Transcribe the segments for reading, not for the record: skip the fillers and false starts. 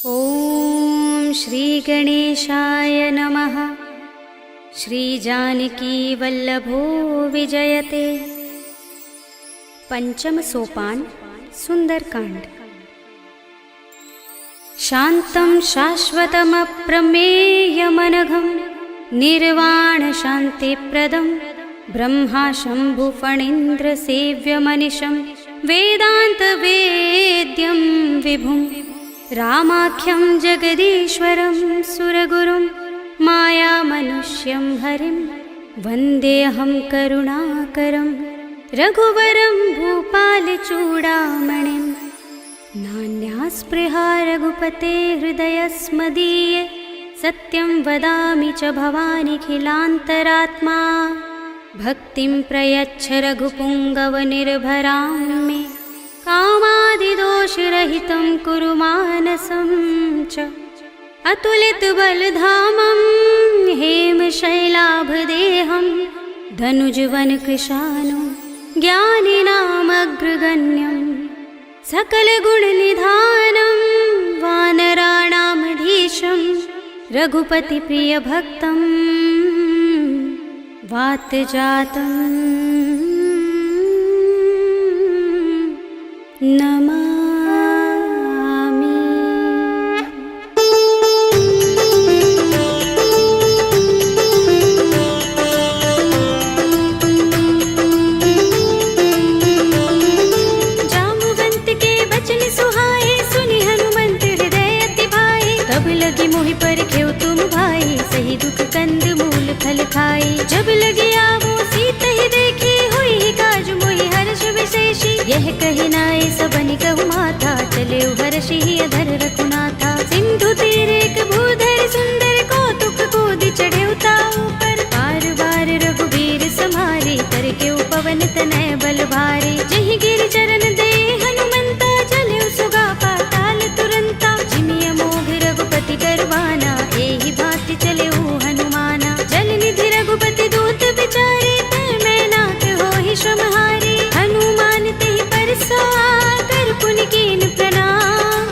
ॐ श्री गणेशाय नमः। श्री जानकी वल्लभो विजयते। पंचम सोपान सुंदरकांड। शांतं शाश्वतमप्रमेयमनघं निर्वाण शान्तिप्रदं ब्रह्मा शंभु फणीन्द्र सेव्यमनिशं वेदान्तवेद्यं विभुं रामाख्यं जगदीश्वरं सुरगुरुं मायामनुष्यं हरिं वन्देऽहं करुणाकरं रघुवरं भूपालचूडामणिं। नान्यास्पृहा रघुपते हृदयस्मदीये सत्यं वदामि च भवानिखिलान्तरात्मा। भक्तिं प्रयच्छ रघुपुङ्गवनिर्भरां मे कामादिदोषरहितं कुरु मानसं च। अतुलितबलधामं हेमशैलाभदेहं धनुजवनकृशानुं ज्ञानिनामग्रगण्यं सकलगुणनिधानं वानराणामधीशं रघुपतिप्रियभक्तं वातजातं नमामि। जामुवंत के बचन सुहाए सुनि हनुमंत हृदय अति भाए। तब लगी मोहि परखेउ तुम भाई सही दुख कंद मूल फल खाई। जब लगी आवो सीत ही देखी हुई काज मोहि हर्ष विशेषी। यह कही नाय सबनि कहु माथा चले हर्षि अधर रघुनाथा। सिंधु तीर एक भूधर सुंदर कौतुक कूदि चढ़े ताऊ पर। बार बार रघुबीर समारे कर के पवन तनय बल भारे। जहि गिर चरण दे हनुमंता चले सुगा पाताल तुरंता। जिमिय मोघ रघुपति करवाना एहि भांति चले हनुमाना। जल निधि रघुपति दूत विचारे तै मैं नाथ होहि श्रमहारी। हनुमान तेहि परसा कर पुनि कीन प्रणाम।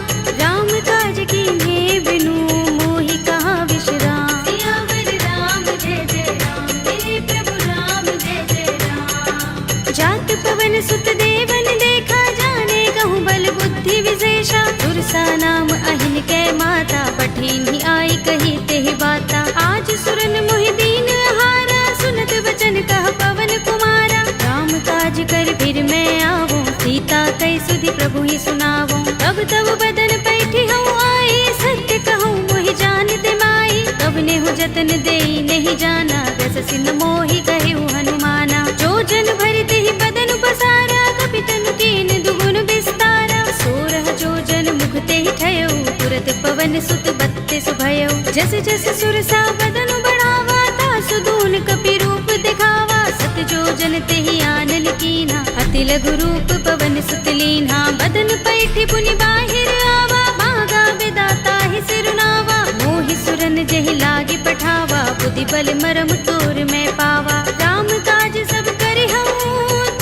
राम काज कीन्हे बिनु मोहि कहाँ विश्राम। सियावर राम जय जय राम मेरे प्रभु राम जय जय राम। जात पवन सुत देवन देखा जाने कहूँ बल बुद्धि विशेषा। सुरसा नाम अहिन कै माता पठीन ही आई कही तेहि बाता। आज सुरन मोहि दीन हारा सुनत वचन कह पवन कुमारा। राम काज कर फिर मैं आवो सीता कई सुधि प्रभु ही सुनावो। तब तब बदन पैठी हूँ आई सत्य कहूँ मोहि जानते माई। तब नेहु जतन देई नहीं जाना दस सिन मोहि कहेउ हनुमाना। जो जन भरते ही बदन पसारा कपितन कीन दुगुन विस्तारा। सोरह जो जन मुख ते ही ठयो तुरत पवन सुत बत्तीस भयो। जस जस सुरसा बदन बढ़ावा तासु दून कपि रूप दिखावा। सत जो जन ते ही आनन कीन्हा अति लघु रूप पवन सुत लीन्हा। बदन पैठी पुनि बाहिर आवा मागा विदाता ही सिरुनावा। मोहि सुरन जहि लागे पठावा बुद्धि बल मरम तोर मैं पावा। राम काज सब करि हूँ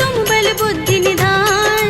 तुम बल बुद्धि निधान।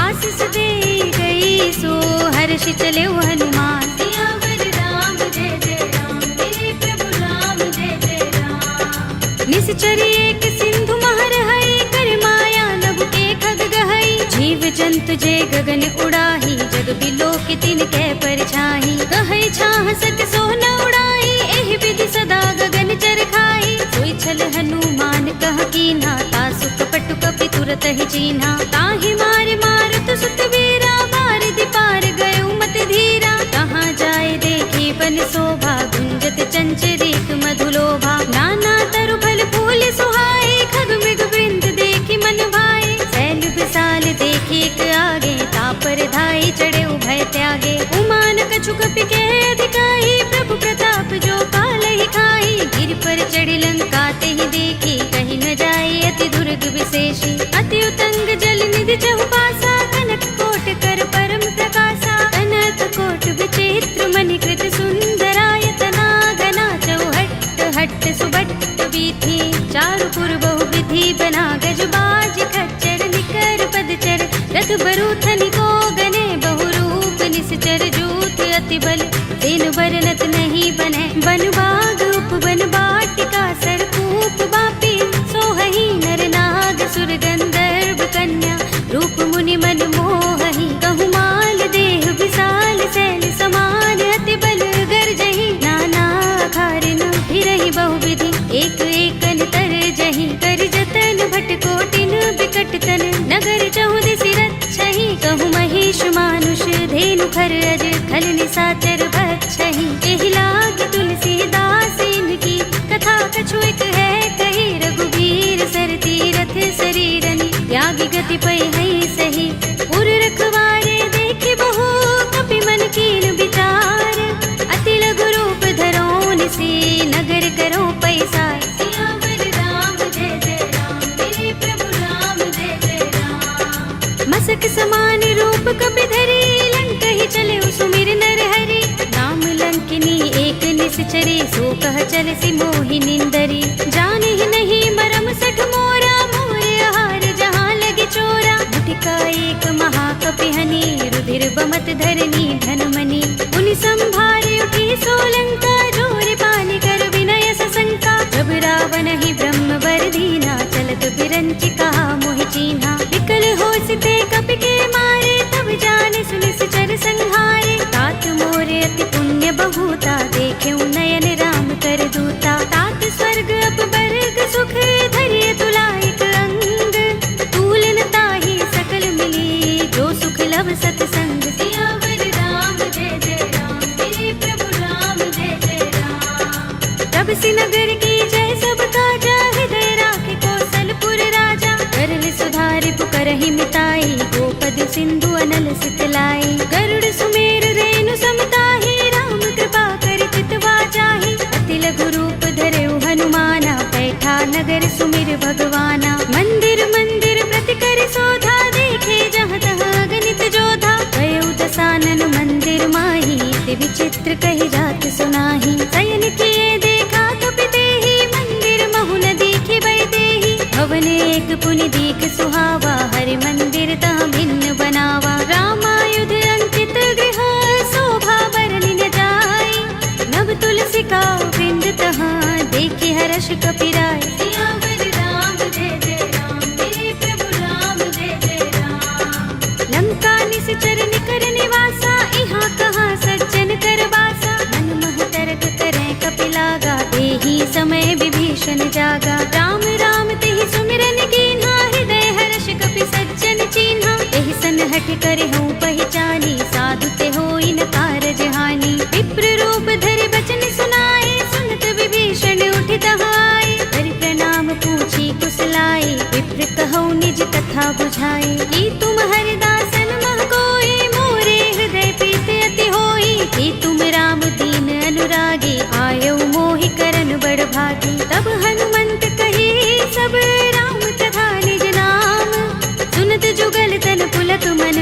आशीष दे गई सो हर्षि चले हनुमान। सियावर राम जय जय राम मेरे प्रभु राम जय जय राम। निश्चरी एक सिंधु महर हई कर माया नभ के खग गहई। जीव जंतु जे गगन उड़ाही जग बिलो के तिन कै परछाही। कहै छाह सक सो न उड़ाई एहि विधि सदा गगन चर खाई। सोई छल हनुमान कह कीन्हा तासु कपटु कपि तुरत ही चीन्हा। ताहि मार मारुत सुत वीरा बारिधि पार गयो मत धीरा। कहाँ जाए देखी बन शोभा गुंजत चंचरीक मधुलोभा। नाना तरु फल फूल सुहाए खग मृग वृंद देखी मन भाए। शैल विशाल देखी एक आगे तापर धाई चढ़े उभय त्यागे। उमान कछु कपि के अधिकाई प्रभु प्रताप जो काल ही खाई। गिर पर चढ़ी लंका ते ही देखी कहीं न जाए अति दुर्ग विशेषी। अति उतंग जल निधि चहुपासा कनक कोट कर परम प्रकाशा। अनंत कोट विचित्र मणिकृत सुंदरायतना घना। चौहट्ट हट्ट सुबट्ट वीथी चारु पुर बहु विधि बना। गज बाज खच्चर निकर पदचर रथ बरूथनि को गने बहु रूप निश्चर जूथ अति बल तेन बरनत नहीं बने बन बाग उपवन बाटिका सरकूप बापी सोहहि नर नाग सुर गंधर्व कन्या रूप मुनि मन मोहहि कहु माल देह विशाल शैल समान अति बल गर्जहि नाना खारिन फिरहि बहुविधि एक एकन तर जहि कर जतन भट कोटिन बिकट तन नगर चहुदिस रक्षहि कहु महिष मानुष धेनु खर अज खल निसाचर बक्षहि एहि लाग तुलसीदास इनकी कथा कछु एक है कही रघुबीर सर तीरथ शरीरनि त्यागी गति पै है सही उर रखवारे देखे बहु कपि मन कीन विचार अति लघु रूप धरोन से नगर करो पैसा सियावर राम जय जय राम मेरे प्रभु राम जय जय राम मसक समान रूप कपि धरे लंक ही चले सुमिर नर हरि नाम लंकिनी एक निश्चरे सो कह चल सी मोहि निंदरी जाने ही नहीं मरम सठ मोरा मोरे आहार जहाँ लगे चोरा मुठिका एक महाकपिहनि रुधिर बमत धरनी धनमणि मुनि संभारे उठी सोलंका जोर पानी कर विनय सशंका जब रावण ही ब्रह्म वर दीना चलत बिरंचि कहा मोहि चीन्हा विकल होसिते कपि के मारे तब जाने सुनिस चर संहारे तात मोरे अति पुण्य बहुता देखे नयन राम कर दूता तात स्वर्ग अपवर्ग सुख धरिय तुलायक अंग तूलन ताहि सकल मिली जो सुख लव सतसंग सियावर राम जय जय राम मेरे प्रभु राम जय जय राम तब सी नगर की जय सब काजा हृदय राखे कौशलपुर राजा करल सुधारि पुकरहि मिताई गोपद सिंधु अनल सितलाई गरुड़ सुमेर रेणु समताहि राम कृपा कर चितवा जाहि अति लघु रूप धरेउ हनुमाना बैठा नगर सुमिर भगवाना मंदिर मंदिर प्रति कर शोधा देखे जहाँ तहाँ गणित जोधा गयो दसानन मंदिर माही ते विचित्र कही जात सुनाही शयन किए देखा कपि तेहि मंदिर महु न दिखि बै देहि भवन एक पुनि दीख सुहावा हरि मंदिर तह भिन्न बनावा रामायुध अंकित गृह शोभा बरनि न जाय नव तुलसी का वृंद तहाँ देखे हर्ष कपिराय सियावर राम जय जय राम मेरे प्रभु राम जय जय राम लंका निश्चर निकर निवासा इहाँ कहाँ सज्जन कर बासा मन मह तरक करें कपिलागा देहि समय विभीषण जागा राम राम तेहि सुमिरन कीन्हा हृदय हर्ष कपि सज्जन चीन्हा एहि सन हठ करे हूँ पहचानी साधु ते होई न कारज हानि विप्र रूप धरि बचन सुनाए सुनत विभीषण उठि तहाय हरि प्रणाम पूछी कुशलाए विप्र कहौ निज कथा बुझाए की तुम हरिदासन मह कोई मोरे हृदय प्रीत अति होई की तुम राम दीन अनुरागी आयो मोहि करन बड़ भागी तब हनुमंत कही सब राम तथा निज नाम सुनत जुगल तन पुलक मन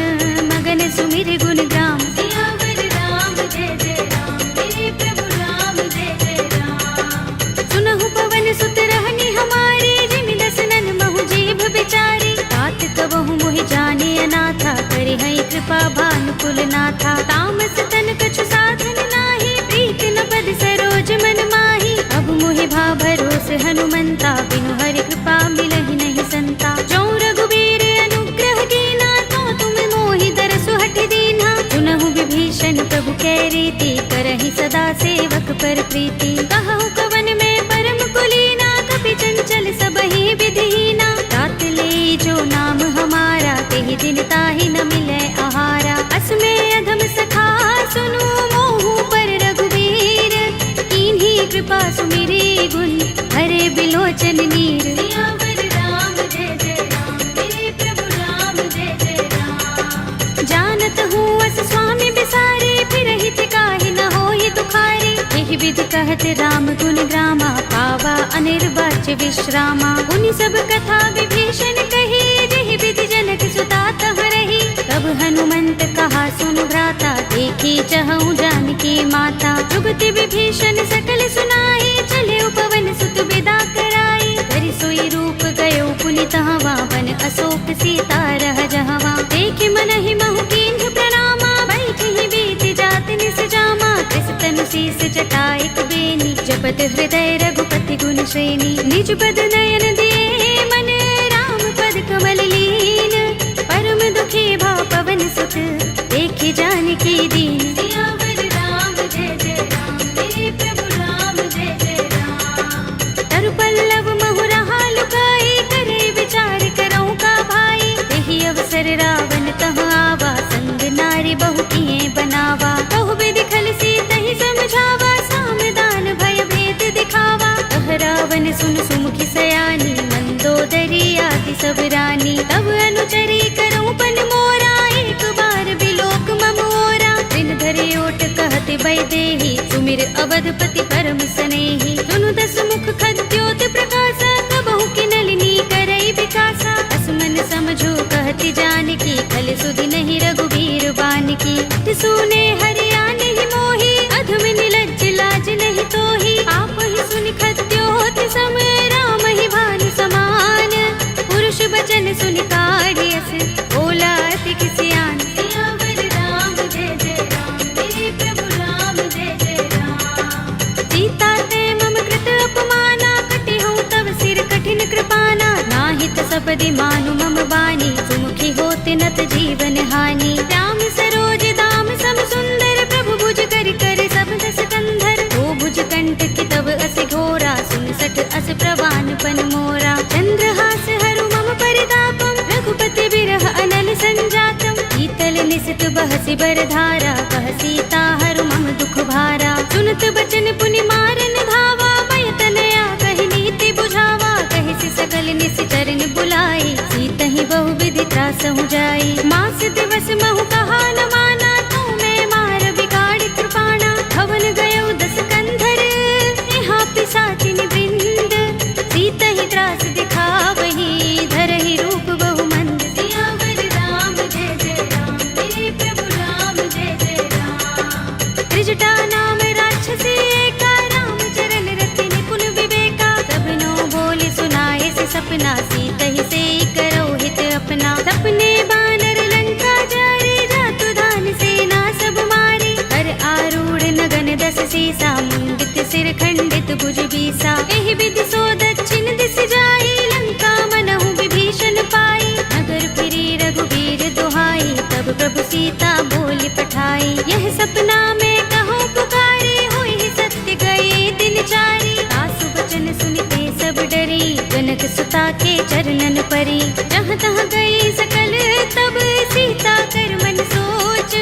मगन सुमिर गुण ग्राम सियावर राम जय जय राम मेरे प्रभु राम जय जय राम सुनहु पवन सुत रहनी हमारे जिमि दसनन महु जीभ बिचारी तात कबहु मोहि जाने अनाथा करे है कृपा भानुकुल नाथा तामस तन कछु साधन नाही प्रीत न पद सरोज मन माही अब मोहि भा भरोस हनुमंता बिनु हरि कृपा मिलहि नहीं संता जो रघुबीर अनुग्रह कीना तो तुम मोहि दरसु हठ दीना सुनहु विभीषण प्रभु कै रीति करहि सदा सेवक पर प्रीति कहु कवन में परम कुलीना कपि चंचल सबहि विधिहीना तात ले जो नाम हमारा तेहि दिन ताहि न मिलै आहारा अस्मे अधम सखा सुनु मोहु पर रघुबीर कीन्ही कृपा सुमिरी गुण हरे बिलोचन नीर सियावर राम जय जय राम मेरे प्रभु राम जय जय राम जानत हूँ अस स्वामी बिसारे फिर हित काहि न होहि दुखारे एहि विधि कहत राम गुण ग्रामा पावा अनिर्वाच्य विश्रामा उनि सब कथा विभीषण कही जेहि विधि जनक सुता तह रही तब हनुमंत कहा सुनु भ्राता देखी चहु जानकी माता जुगति विभीषण सकल सुनाई चले उपवन सुत विदा कराई धरि सोई रूप गयो पुनि तहवा वन अशोक सीता रह जहवा देखि मन ही महु कीन्ह प्रणामा बैठि सीस जटाइक बेनी, जपत हृदय रघुपति गुण श्रेणी। निज पद नयन दिए मन, राम पद कमल लीन। परम दुखी भाव पवन सुत, देखे जानकी दीन। सियावर राम जय जय राम, मेरे प्रभु राम जय जय राम। तरु पल्लव महु रहा लुकाई, करे विचार करऊं का भाई। यही अवसर रावण तह आवा, संग नारी बहु किए बनावा। बहु विधि खल सीत ही समझावा, सामदान भय भेद दिखावा। कह रावण सुन सुमुखी सयानी, मंदोदरी आदि सब रानी। तब अनुचरी करऊं पन मोरा, एक बार बिलोक मम ओरा। दिन धरे ओट कहते वैदेही, सुमिर अवधपति परम स्नेही। सुनु दस मुख खद्योत प्रकाशा, कबहु की नलिनी करई विकासा। असमन समझो कहती जानकी, खल सुधि नहीं रघुबीर बानकी। सुने हरिया नहीं मोही, अधम निलज्ज लाज नहीं तोही। आप ही सुनि खद्योत सम, राम ही भानु समान। पुरुष बचन सुनि काढ़ियस, बोला अति किसियान। सियावर राम जय जय राम, मेरे प्रभु राम जय जय राम। सीता ते मम कृत अपमाना, कटे हूँ तव सिर कठिन कृपाना। नाहित सपदि मानु मम बानी, सुमुखी होते नत जीवन हानि। राम सरोज दाम सम सुंदर, प्रभु भुज कर कर सब दस कंधर। ओ भुज कंठ की तब अस घोरा, सुन सठ अस प्रवान पन मोरा। चंद्रहास हरु मम परितापम, रघुपति बिरह अनल संजातम। शीतल निसित बहसि बरधारा, कह सीता हरु मम दुख भारा। सुनत बचन पुनि मारन धावा, भय तनया कहि नीति बुझावा। कहि सि सकल निसि चरण बुलाई, सीत ही बहु विधि त्रासहु जाई। मास दिवस महु कहा न माना, तू मैं मार बिगाड़ कृपाणा। भवन गयो दस कंधर, यहाँ पिशाचिनी वृंद। सीत ही त्रास दिखावही, धरहि रूप बहु मंद। सियावर राम जय जय राम, मेरे प्रभु राम जय जय राम। त्रिजटा नाम राक्षसी एका, राम चरण रति निपुण विवेका। सबनो बोले सुनाए से सपना, सीत ही से करो हित अपना। सपने बानर लंका जारे, जातु दान सेना सब मारे। हर आरूढ़ नगन दस सीसा, मुंडित सिर खंडित भुज बीसा। एहि विधि सो दक्षिण दिस जाई, लंका मनहु विभीषण पाई। नगर फिरी रघुबीर दुहाई, तब प्रभु सीता बोली पठाई। यह सपना में कहूँ पुकारे, हुई ही सत्य गए दिन चारी। आसु बचन सुनते सब डरी, जनक सुता के चरणन परी। जहाँ तहाँ गई सकल तब, सीता कर मन सोच।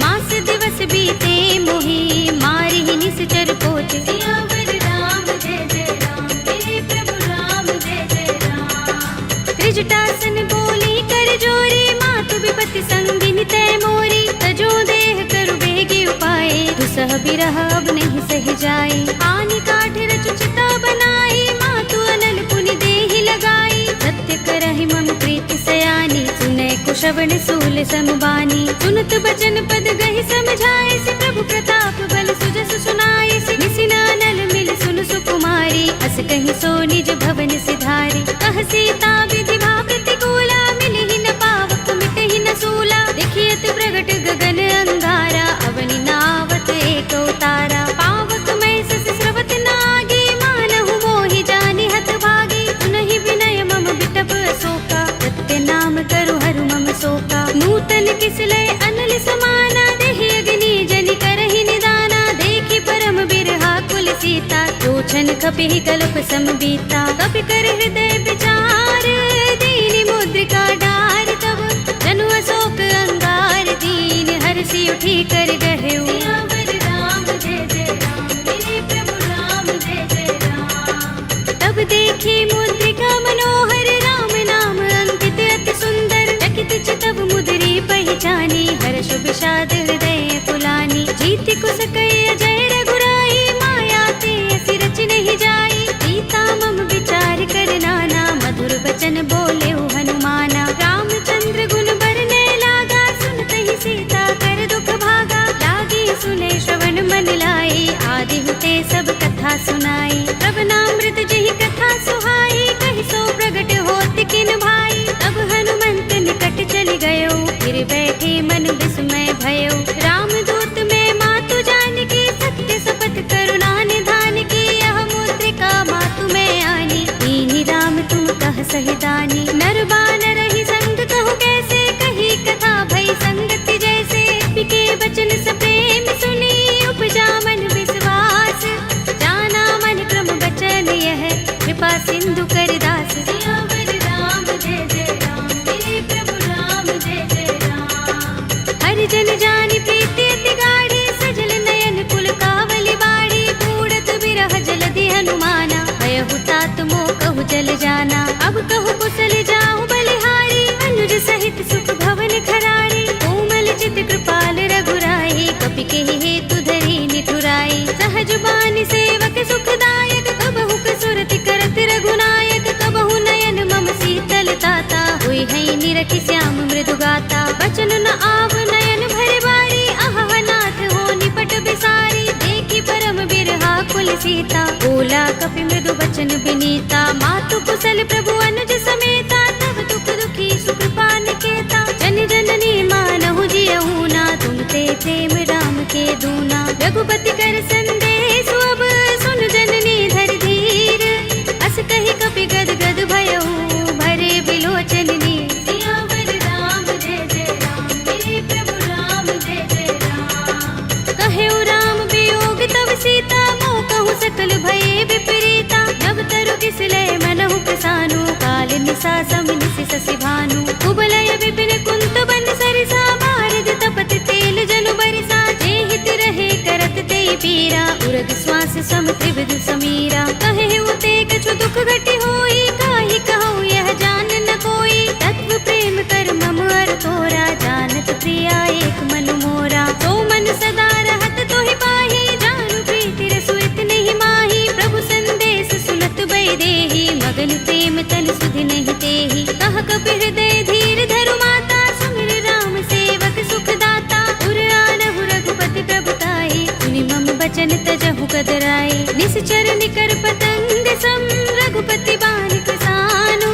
मास दिवस बीते मोही, मारी ही निश्चर पोच। सियावर राम जय जय राम, मेरे प्रभु राम जय जय राम। त्रिजटासन बोली कर जोरी, मातु विपति संगिनी तय मोरी। तजो देह करु बेगी उपाय, दुसह बिरह अब नहीं सह जाए। आनि काठ रचु चिता बनाई, मातु अनल पुनि देहि लगाई। सत्य करहि मम प्रीति सयानी, सुनै कुशवन सूल समबानी। सुनत बचन पद गहि समझाए, से प्रभु प्रताप बल सुजस सुनाए। से निसिना नल मिल सुन सुकुमारी, अस कहि सो निज भवन सिधारी। कह सीता विधि भा प्रतिकूला, मिलि ही न पावक मिटहि न सूला। देखियत प्रगट गगन अंगारा, अवनि नावत एक उतारा। पावक मैं सस स्रवत नागी, मानहु मोहि जानि हत भागी। सुनहि विनय मम बिटप अशोका, सत्य नाम करु हरु मम शोका। नूतन किसलय अनल समाना, देहि अग्नि जनि करहि निदाना। देखि परम बिरहा कुल सीता, लोचन कपिहि कल्प सम बीता। कपि कर हृदय विचार, दीनि मुद्रिका डार। तब जनु अशोक अंगार, दीन हर्षि उठी कर गहेउ। सियावर राम जय जय राम, मेरे प्रभु राम जय जय राम। तब देखी मुद्रिका मनोहर, राम नाम अंकित अति सुंदर। चकित चितव मुद्री पहचानी, हर्ष विषाद हृदय पुलानी। जीति कुस कई अजय रघुराई, माया ते असि रच नहीं जाई। सीता मम विचार कर नाना, मधुर वचन बोले हनुमाना। रामचंद्र गुण बरने लागा, सुनते ही सीता कर दुख भागा। लागी सुने श्रवण मन लाई, आदि हुते सब कथा सुनाई। श्रवणामृत जहि कथा सुहाई, कहि सो प्रगट होत किन भाई। तब हनुमंत निकट चल गयो, फिर बैठे मन विस्मय भयो। रामदूत में मातु जानकी, सत्य शपथ जुबानी सेवक सुखदायक, कबहु कसुरति करत रघुनायक, कबहु नयन मम शीतल ताता, हुई है निरखि श्याम मृदु गाता। बचन न आव नयन भरे बारी, अहह नाथ हो निपट बिसारी, देखी परम बिरहा कुल सीता, बोला कपि मृदु बचन बिनीता। मातु कुशल प्रभु अनुज समेता, तब दुख दुखी सुकृपा निकेता, जन जननी मानहु जियहु ना, तुम ते प्रेम राम के दूना। रघुपति कर संदेश अब सुन जननी धर धीर, अस कहि कपि गद गद भयहु भरे बिलोचन नीर। सियावर राम जय जय राम, मेरे प्रभु राम जय जय राम। कहेउ राम वियोग तब सीता, मोह कहूँ सकल भये विपरीता। नव तरु किसले मनहु प्रसानु, काल निसा समिनिसि शशि भानु। कुबलय विपिन कुंत बन सरिसा, बारद तपत तेल जनु बरिसा। जे हित रहे करत ते पीरा, उरग श्वास सम त्रिविध समीरा। कहेउ ते कछु दुख घटी होई, काहि कहूँ यह जान न कोई। तत्व प्रेम कर मम अर तोरा, जानत प्रिया एक मन मोरा। तो मन सदा रहत तोहि पाही, जानु प्रीति रसु इतने माही। प्रभु संदेश सुनत बै देहि, मगन प्रेम तन सुधि नहीं तेहि। कह कपि हृदय धीर धरु माता, सुमिर राम सेवक सुख दाता। उर आनहु रघुपति प्रभुताई, सुनि मम बचन तजहु कदराई। निश्चर निकर पतंग सम, रघुपति बानिक सानु।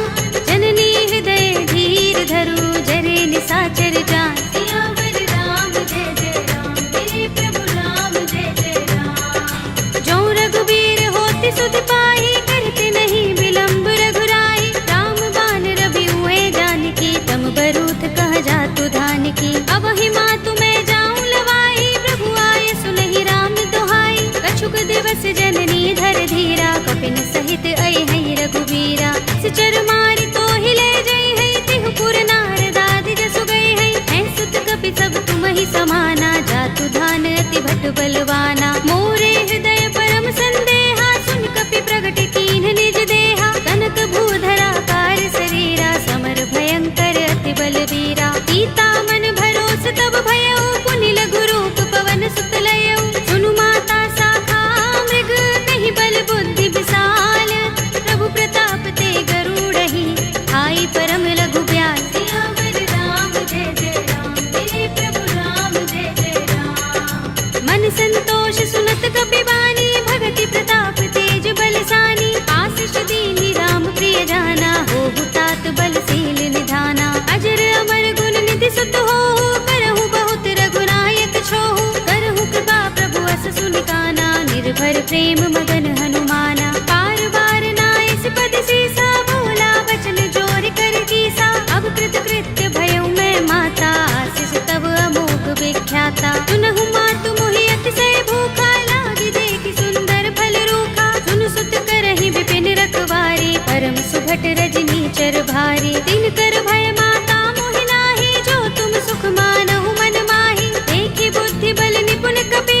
जननी हृदय धीर धरु, जरे निसाचर जान। सियावर राम जय जय राम, मेरे प्रभु राम जय जय राम। जो रघुबीर होति सुधि पाही, करते नहीं विलंब रघुराई। राम बान रवि हुए जानकी, तम बरूथ कह जातु धानकी। अब ही मातु मैं जाऊं लवाई, प्रभु आए सुनहि राम दुहाई। कछुक दिवस जननी धर धीरा, कपिन सहित आई है रघुबीरा। सिचर मारि तो ही ले जई है, तिहु पुर नारद आदि जसु गई है। हैं सुत कपि सब तुम ही समाना, जातु धान अति भट बलवाना। मोरे हृदय परम संदेहा, सुन कपि प्रगट कीन्ह निज देहा। कनक भूधरा कार शरीरा, समर भयंकर अति बलवीरा। सीता मन भरोस तब भयउ, पुनि लघु रूप पवन सुत लयउ। सुनु माता शाखा मृग, नहीं बल बुद्धि विशाल। प्रभु प्रताप ते गरुड़हि, आई परम लघु ब्याल। सियावर राम जय जय राम, मेरे प्रभु राम जय जय राम। मन संतोष सुनत कपि बानी, भगति प्रताप तेज बलसानी। आशीष दीनि राम प्रिय जाना, होहु तात बलशील निधाना। अजर अमर गुण निधि सुत होहु, करहु बहुत रघुनायक छोहु। करहु कृपा प्रभु अस सुनि काना, निर्भर प्रेम मगन हनुमाना। बार बार नाइस पद सीसा, बोला बचन जोर कर कीसा। अब कृत कृत्य भयउ मैं माता, आशीष तब अमोघ विख्याता। सुनहु मातु मोहि अतिशय भूखा, लागी देखि सुंदर फल रूखा। सुन सुत करहि विपिन रखवारी, परम सुभट रजनी चर भारी। दिन कर भय माता मोहि नाही, जो तुम सुख मानहु मन माही। देखि बुद्धि बल निपुण कपि,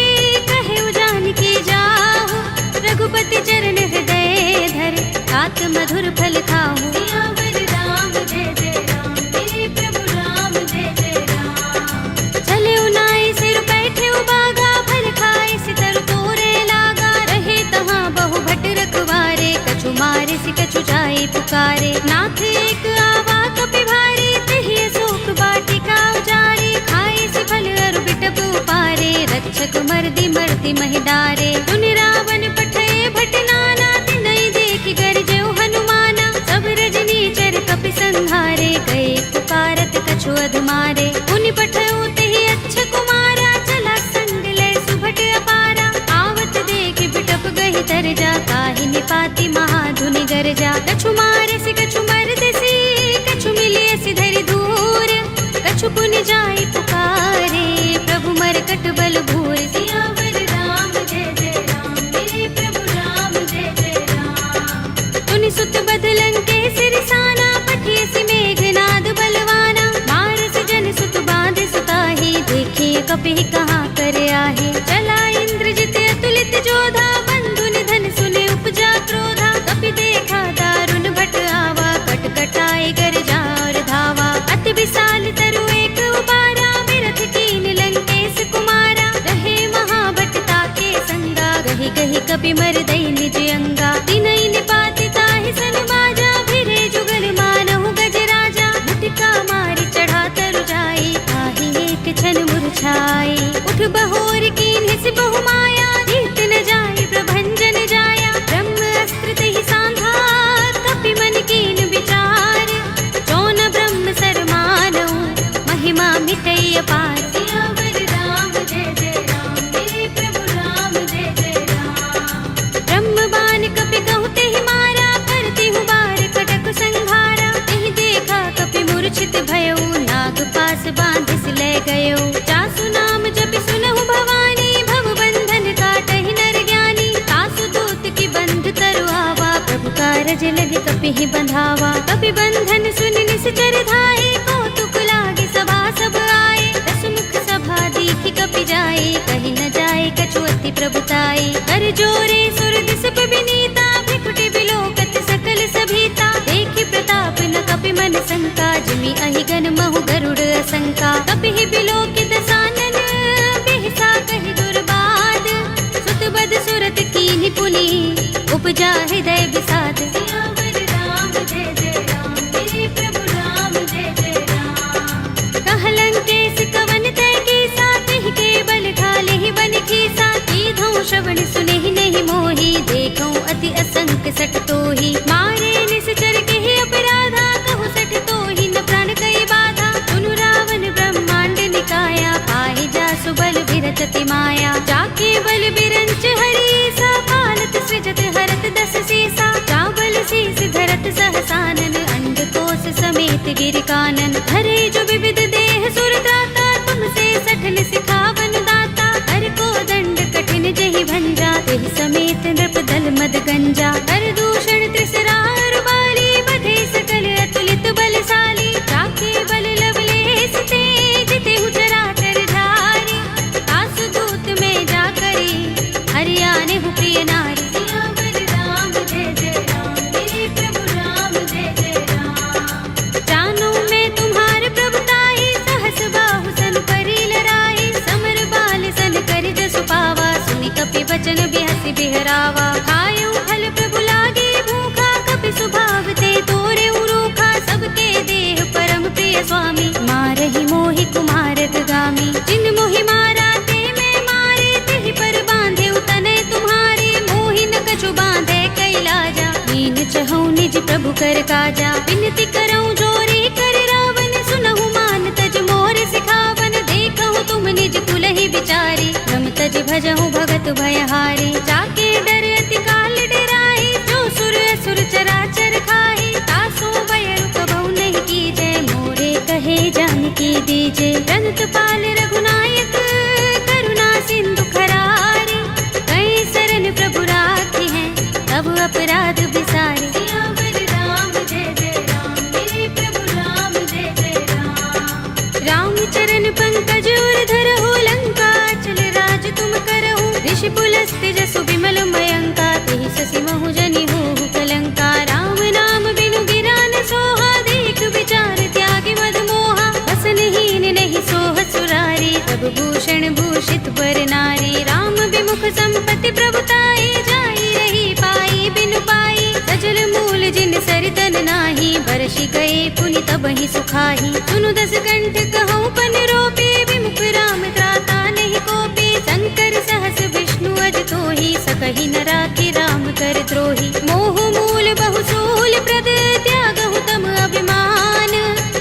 कहेउ जानकी जाहु। रघुपति चरण हृदय धर, तात मधुर फल खाहु। सियावर राम जय जय राम, मेरे प्रभु राम जय जय राम। चले उनाई सिर बैठे बागा, फल खाए सितर तोरे लागा। रहे तहाँ बहु भट रखवारे, कछु मारे सि कछु जाए पुकारे। नाथ एक आवा कपि भारी, तेहि अशोक वाटिका उजारे। खाए सि फल अरु बिटप उपारे, रक्षक मर्दि मर्दि महि डारे। सुनि रावण पठय भट नाना, तिनहि देखि गरजेउ हनुमाना। सब रजनी चर कपि संहारे, गए पुकारत कछु अधमारे। मुनि पठउ तेहि अच्छ कुमारा, चला संग लय सुभट अपारा। आवत देखि बिटप गहि तरजा, काहि निपाति महाधुनि गरजा। कछु मारे सि कछु मरदेसि, कछु मिलिय सि धरि धूर। कछु पुनि जाई पुकारे, प्रभु मरकट बल भूर। सियावर राम जय जय राम, मेरे प्रभु राम जय जय राम। तुनि सुत बदलन के सिरसाना, पठिय सि मेघनाद बलवाना। मारस जन सुत बांध सुताही, देखिए कपि कहाँ कर आहे। चला इंद्रजित अतुलित जोधा, बंधु निधन सुने उपजा क्रोधा। कपि देखा दारुण भट आवा, कट कटाए गरजा और धावा। अति विशाल तरु एक उबारा, विरथ कीन लंकेश कुमारा। रहे महाभट ताके संगा, गहि कपि मर दई निज अंगा तिनई निपात ताहि सन बाजा फिरे जुगल मानहु गज राजा मुटिका मारी चढ़ा तरु जाई ताहि एक क्षण मुरझाई उठ बहोर कीन हिस बहु माया जीत न जाई प्रभंजन जाया ब्रह्म अस्त्र तहि सांधा कपि मन कीन विचार जौन ब्रह्म सर मानहु महिमा मिटई अपार सियावर राम जय जय राम मेरे प्रभु राम जय जय राम ब्रह्म बाण कपि कहु तेहि मारा करती हूँ बार कटक संहारा तेहि देखा कपि मूर्छित भयउ नाग पास बांधिस ले गयो जासु नाम जपि सुनहु भवानी भव बंधन काटहि नर ज्ञानी तासु दूत की बंध तरु आवा प्रभु कारज लगे कपि ही बंधावा कपि बंधन सुन निश्चर धाये कौतुक लागे सभा सब आए दस मुख सभा दीखि कपि जाए कहीं न जाए कछु अति प्रभुताई कर जोरे सुर दिस विनीता भ्रिकुटि बिलोकत सकल सभीता देखि प्रताप न कपि मन शंका जिमि अहि गन महु गरुड़ असंका कपि ही बिलोकित सानन बिहसा कहि दुर्बाद सुत बद सुरत कीन्हि पुनि उपजा हृदय विषाद सियावर राम जय जय राम मेरे प्रभु राम जय जय राम कहलंकेश कवन तै कीसा तिहि के बल घाले ही बन खीसा कीधौ श्रवण सुनेहि नहीं मोहि देखौ अति असंक सठ तोहि मारे निश्चर केहि अपराधा कहु सठ तोहि न प्राण कई बाधा सुनु रावण ब्रह्मांड निकाया पाहि जासु बल विरचति माया जाके बल बिरंच हरि सा पालत सृजत हरत दस सीसा चावल शीस धरत सहसानन अंडकोश समेत गिर कानन धरे जो विविध देह सुर दाता तुमसे सठन सिखावन दाता हर को दंड कठिन जहि भंजा तेहि समेत नृप दल मद गंजा हर दूषण त्रिसरार बाली बधे सकल अतुलित बलशाली जाके बल लवलेस ते जितेहु चराचर धारी तासु दूत में जा करी हरियाणे हु प्रिय नारी सियावर राम जय जय राम मेरे प्रभु राम जय जय राम जानो मैं तुम्हार प्रभुताई सहस बाहु सन करी लराई समर बाल सन करि जसु पावा सुनि कपि बचन बिहसि बिहरावा खायउ फल प्रभु लागे भूखा कपि सुभाव ते तोरे उरूखा सबके देह परम प्रिय स्वामी मारहि मोहि कुमारत गामी जिन मोहि मारा ते मैं मारे तेहि पर बांधे तनय तुम्हारे मोहि न कछु बांधे कैलाजा मीन चहु निज प्रभु कर काजा विनती करऊं जोरी कर रावण सुनहु मान तज मोर सिखावन देखहु तुम निज कुलहि विचारी रम तज भजहु भगत भयहारी जाके डर अति काल डराई जो सुर असुर चराचर खाही तासो भय कबहु नहीं कीजे मोरे कहे जानकी दीजे रंत पाल रघुनायक करुणा सिंधु खरारी कई शरण प्रभु राखी हैं तब अपराध बिसारे सियावर राम जय जय राम मेरे प्रभु राम जय जय राम राम चरण पंकज उर धरहु लंका चल राज तुम करहु ऋषि पुलस्त्य जसु विमल मयंका तेहि शशि महु जनि होहु कलंका राम नाम बिनु गिरा न सोहा देख विचार त्यागी मद मोहा बसनहीन नहीं सोह सुरारी सब भूषण भूषित बर नारी राम विमुख संपत्ति प्रभुताई जाई रही पाई बिनु पाई सजल मूल जिन सरितन नाही बरषि गए पुनि तबहि सुखाही सुनु दस कंठ कहूँ पन रोपे विमुख राम त्राता नहीं कोपे शंकर सहस विष्णु अज तोहि सकहि न राखी राम कर द्रोही मोह मूल बहु सूल प्रद त्यागहु तम अभिमान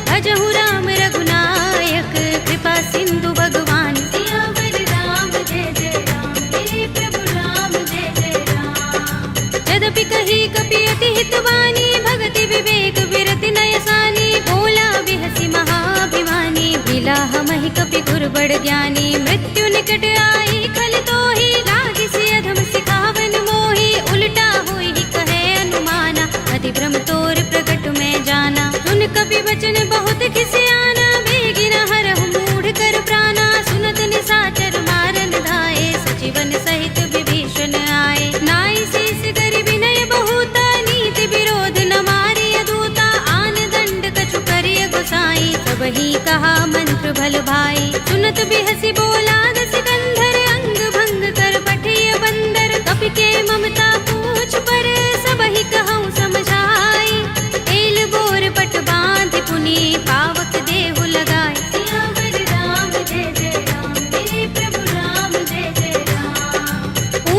भजहु राम रघुनायक कृपा सिंधु भगवान सियावर राम जय जय राम मेरे प्रभु राम जय जय राम यद्यपि कही कपि अति हितवानी भगति विवेक विरति नयसानी भोला बिहसि महाभिमानी मिला हमहि कपि गुर बड़ ज्ञानी मृत्यु निकट आई खल तोहि लागी सि अधम सिखावन मोहि उल्टा होई कहे अनुमाना अति भ्रम तोर प्रगट में जाना सुन कपि वचन बहुत खिसियाना बेगिन हरहु मूढ़ कर प्राणा सुनत निशाचर मारन धाये सजीवन सहित विभीषण आए नाई शीस करि विनय बहुता नीति विरोध न मारी अधूता आन दंड कछु करिय गोसाई सबहि कहा मंत्र भल भाई सुनत बिहसि बोला दस कंधर अंग भंग कर पठिय बंदर कपि के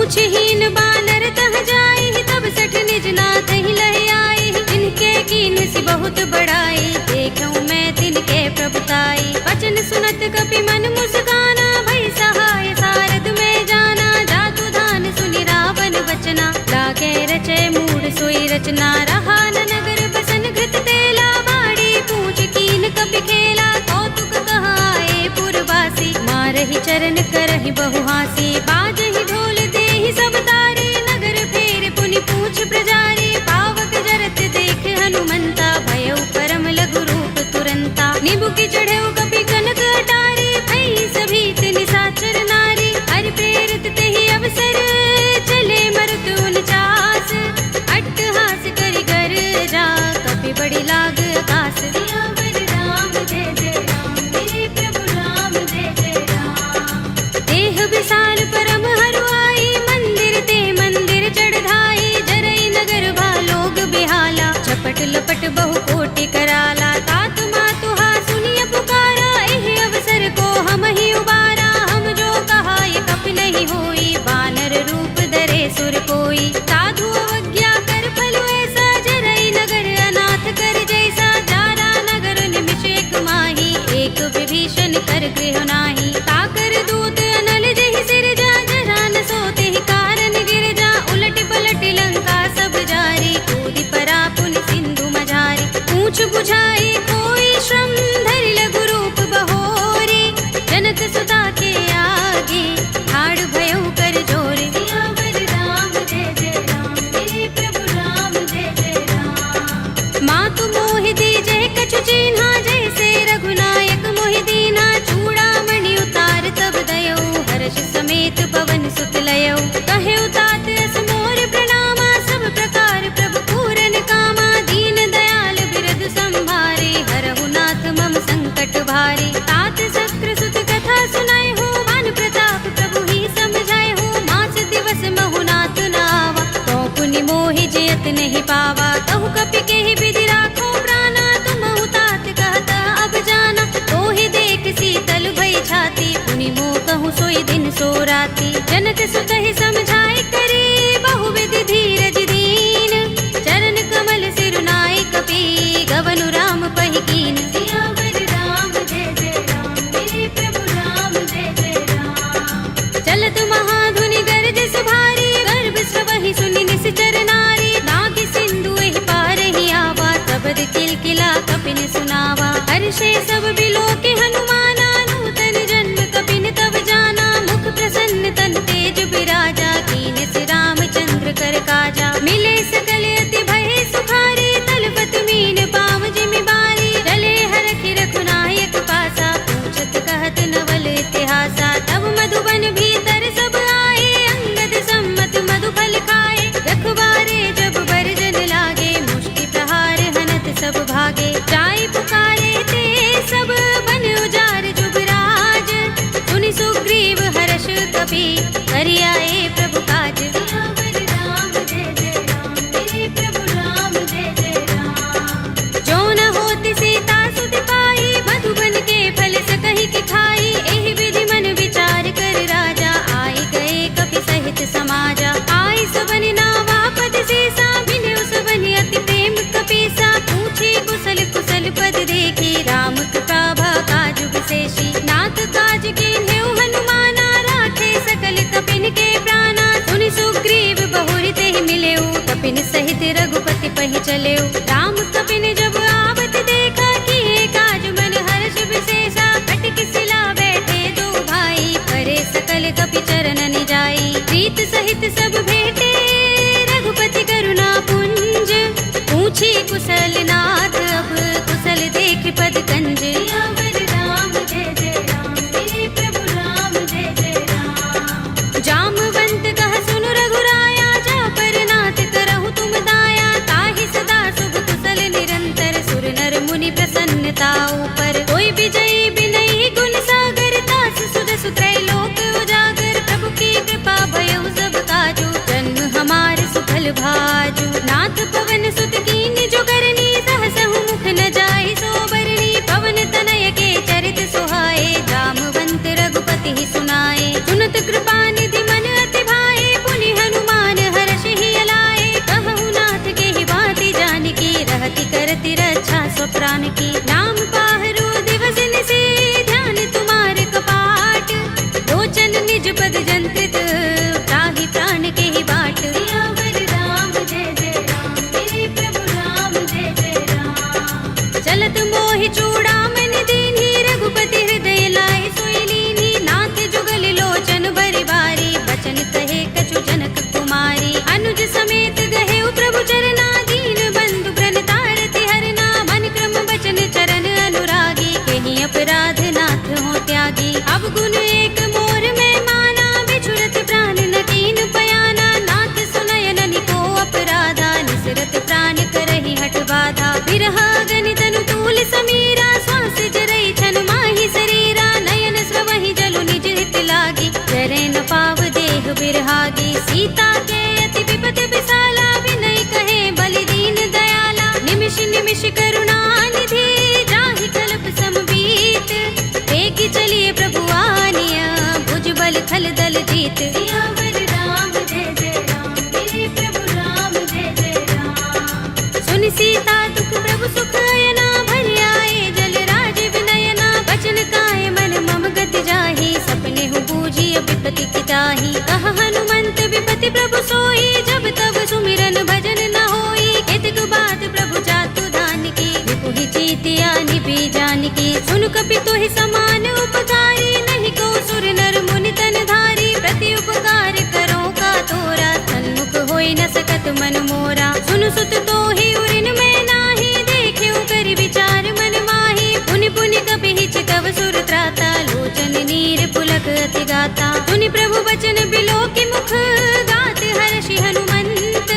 पूछहीन बानर तह जाई, तब सठ निज नाथ ही लह आई। जिनके कीन सी बहुत बड़ाई, देखूं मैं तिनके प्रभुताई। वचन सुनत कपि मन मुस्काना, भई सहाय सारद में जाना। जातु धान सुनि रावण वचना, लागे रचे मूढ़ सोई रचना। रहा न नगर बसन घृत तेला, बाड़ी पूछ कीन कपि खेला। कौतुक कहाए पुरवासी, मारहि चरण करहि बहु हासी। बाजहि ढोल देहि सब तारे, नगर फेर पुनि पूछ प्रजारी। पावक जरत देख हनुमंता, भयउ परम लघु रूप तुरंता। निबु की चढ़ेउ कपि कनक अटारी, भई सभीत निशाचर नारी। हरि प्रेरित तेहि अवसर, चले मरुत 49। अट्टहास करि गर्जा, कपि बड़ी लाग आकाश। सियावर राम जय जय राम, मेरे प्रभु राम जय जय राम। देह विशाल परम हरुआई, मंदिर ते मंदिर चढ़ाई। जरई नगर भालोग बिहाला, झपट लपट बहु कोटि कराला। तात मातु हा सुनिय पुकारा, एहि अवसर को हम ही उबारा। हम जो कहा ये कपि नहीं होई, बानर रूप धरे सुर कोई। साधु अवज्ञा कर फल ऐसा, जरई नगर अनाथ कर जैसा। जारा नगर निमिष एक माही, एक विभीषण कर गृह नाही। ताकर दूत अनल जहि सिर जा, जरा न सोते ही कारण गिर जा। उलट पलट लंका सब जारी, कूदि परा पुनि सिंधु मझारी। पूछ बुझाई कोई श्रम, धरि लघु रूप बहोरी। जनक सुता के आगे, ठाड़ भयउ कर जोरी। सियावर राम जय जय राम, मेरे प्रभु राम जय जय राम। मातु मोहि दीजहि कछु चिन्हा, जैसे रघुनायक मोहि दीन्हा। चूड़ामणि उतार तब दयौ, हर्ष समेत पवन सुत लयौ। कहेउ तात अस मोर प्रणामा, सब प्रकार प्रभु पूरन कामा। दीन दयाल बिरद संभारे, हरहु नाथ मम संकट भारे। तात शस्त्र सुत कथा सुनाए हो, मान प्रताप प्रभु ही समझाए हो। मास दिवस महु नाथ नावा, तो पुनि मोहि जयत नहीं पावा। कहु कपि केहि विधि राखो प्राणा, तुमहु तात कहता अब जाना। तोहि देख शीतल भई छाती, पुनि मोह कहूँ सोई दिन सो राती। जनक सुतहि समझाए करे, बहु विधि धीरज दीन। चरण कमल सिरुनाए कपि, गवनु राम पहि कीन। सियावर राम जय जय राम, मेरे प्रभु राम जय जय राम। चलत महाधुनि गरज सुभारी, गर्भ स्वहि सुनि निश्चर नारी। नागि सिंधु एहि पार ही आवा, तबद किलकिला कपिन सुनावा। हर्षे सब बिलोके हनुमाना, नूतन जन्म कपिन तब जाना। मुख प्रसन्न तन तेज बिराजा, कीन सि रामचंद्र कर काजा। मिले सकल अति भय सुखारी, तलपत मीन पाव जिमि बारी। चले हरखि रघुनायक पासा, पूछत कहत नवल इतिहासा। तब मधुबन भीतर सब आए, अंगद सम्मत मधु फल खाए। रखवारे जब बरजन लागे, मुष्टि प्रहार हनत सब भागे। जाय पुकारे ते सब, बन उजार जुबराज। सुनि सुग्रीव हर्ष कपि, करि आए प्रभु काज। सियावर राम जय जय राम, मेरे प्रभु राम जय जय राम। जो न होति सीता सुत पाई, मधुबन के फल सकहि के खाई। एहि विधि मन विचार कर राजा, आई गए कपि सहित समाजा। आई सबनि नावा पद सीसा, मिलेउ सबनि अति प्रेम कपीसा। पूछी कुशल कुशल पद देखी, राम कृपा काज विशेषी। नाथ काज कीन्हेउ हनुमाना, राखे सकल कपिन के प्राणा। सुनि सुग्रीव बहुरि तेहि मिलेउ, कपिन सहित रघुपति पहि चलेउ। राम कपिन जब आवत देखा, किए काज मन हर्ष विशेषा। खटक सिला बैठे दो भाई, करे सकल कपि चरणन जाई। प्रीत सहित सब भेटे, रघुपति करुणा पुंज। पूछी कुशल नाथ अब, कुशल देख पद कंज। सियावर राम जय जय राम, मेरे प्रभु राम जय जय राम। जामवंत कह सुनु रघुराया, जा पर नाथ करहु तुम दाया। ताहि सदा शुभ कुशल निरंतर, सुर नर मुनि प्रसन्नता ऊपर। कोई विजयी बिनहि गुण सागर, तास सुध सुत्रय लोक उजागर। प्रभु की कृपा भयउ सब काजू, जन्म हमार सुफल भाजू। नाथ पवन सुत कीन्ह जो करनी, सहसहु मुख न जाय सो बरनी। पवन तनय के चरित सुहाए, जामवंत रघुपति ही सुनाए। सुनत कृपा निधि मन अति भाए, पुनि जन निज पद जंत्रित, त्राहि प्राण के ही बाट। सियावर राम जय जय राम, मेरे प्रभु राम जय जय राम। चलत मोहि चूड़ामणि दीन्ही, रघुपति हृदय लाए सोई लीन्ही। नाथ जुगल लोचन बरि बारी, बचन कहे कछु जनक कुमारी। अनुज समेत गहे प्रभु चरना, दीन बंधु प्रणतारति हरना। मन क्रम बचन चरण अनुरागी, कहीं अपराध नाथ हो त्यागी। अब गुण एक मोर में माना, बिछुरत प्राण न कीन पयाना। नाथ सुनयन निको अपराधा, निसरत प्राण करहि हठ बाधा। बिरहा गनि तनु तूल समीरा, श्वास जरई छन माहि शरीरा। नयन स्रवहि जलु निज हित लागी, जरै न पाव देह बिरहागी। सीता के अति विपत विसाला, विनय कहे बलि दीन दयाला। निमिष निमिष करुणा निधि, जाहि कल्प समबीत। वेगी चलिए प्रभु आनिया, भुज बल खल दल जीत। सियावर राम जय जय राम, मेरे प्रभु राम जय जय राम। सुनि सीता दुख प्रभु सुख अयना, भरि आए जल राज विनयना। बचन काए मन मम गति जाहि, सपने हु बूझी विपति की ताहि। कहा हनुमंत विपति प्रभु सोई, जब तब सुमिरन भजन न होई। केतक बात प्रभु जातु धान की, विपुहि जीतिया निपि जानकी। सुन कपि तोहि समान उपकारी, नहीं को सुर नर मुनि तन धारी। प्रति उपकार करो का तोरा, सन्मुख होई न सकत मन मोरा। सुन सुत तोहि उरिन में नाही, देखे करि विचार मन माही। पुनि पुनि कपि हिचकव सुर त्राता, लोचन नीर पुलक अति गाता। सुनि प्रभु बचन बिलो की मुख, गात हर्षि हनुमंत।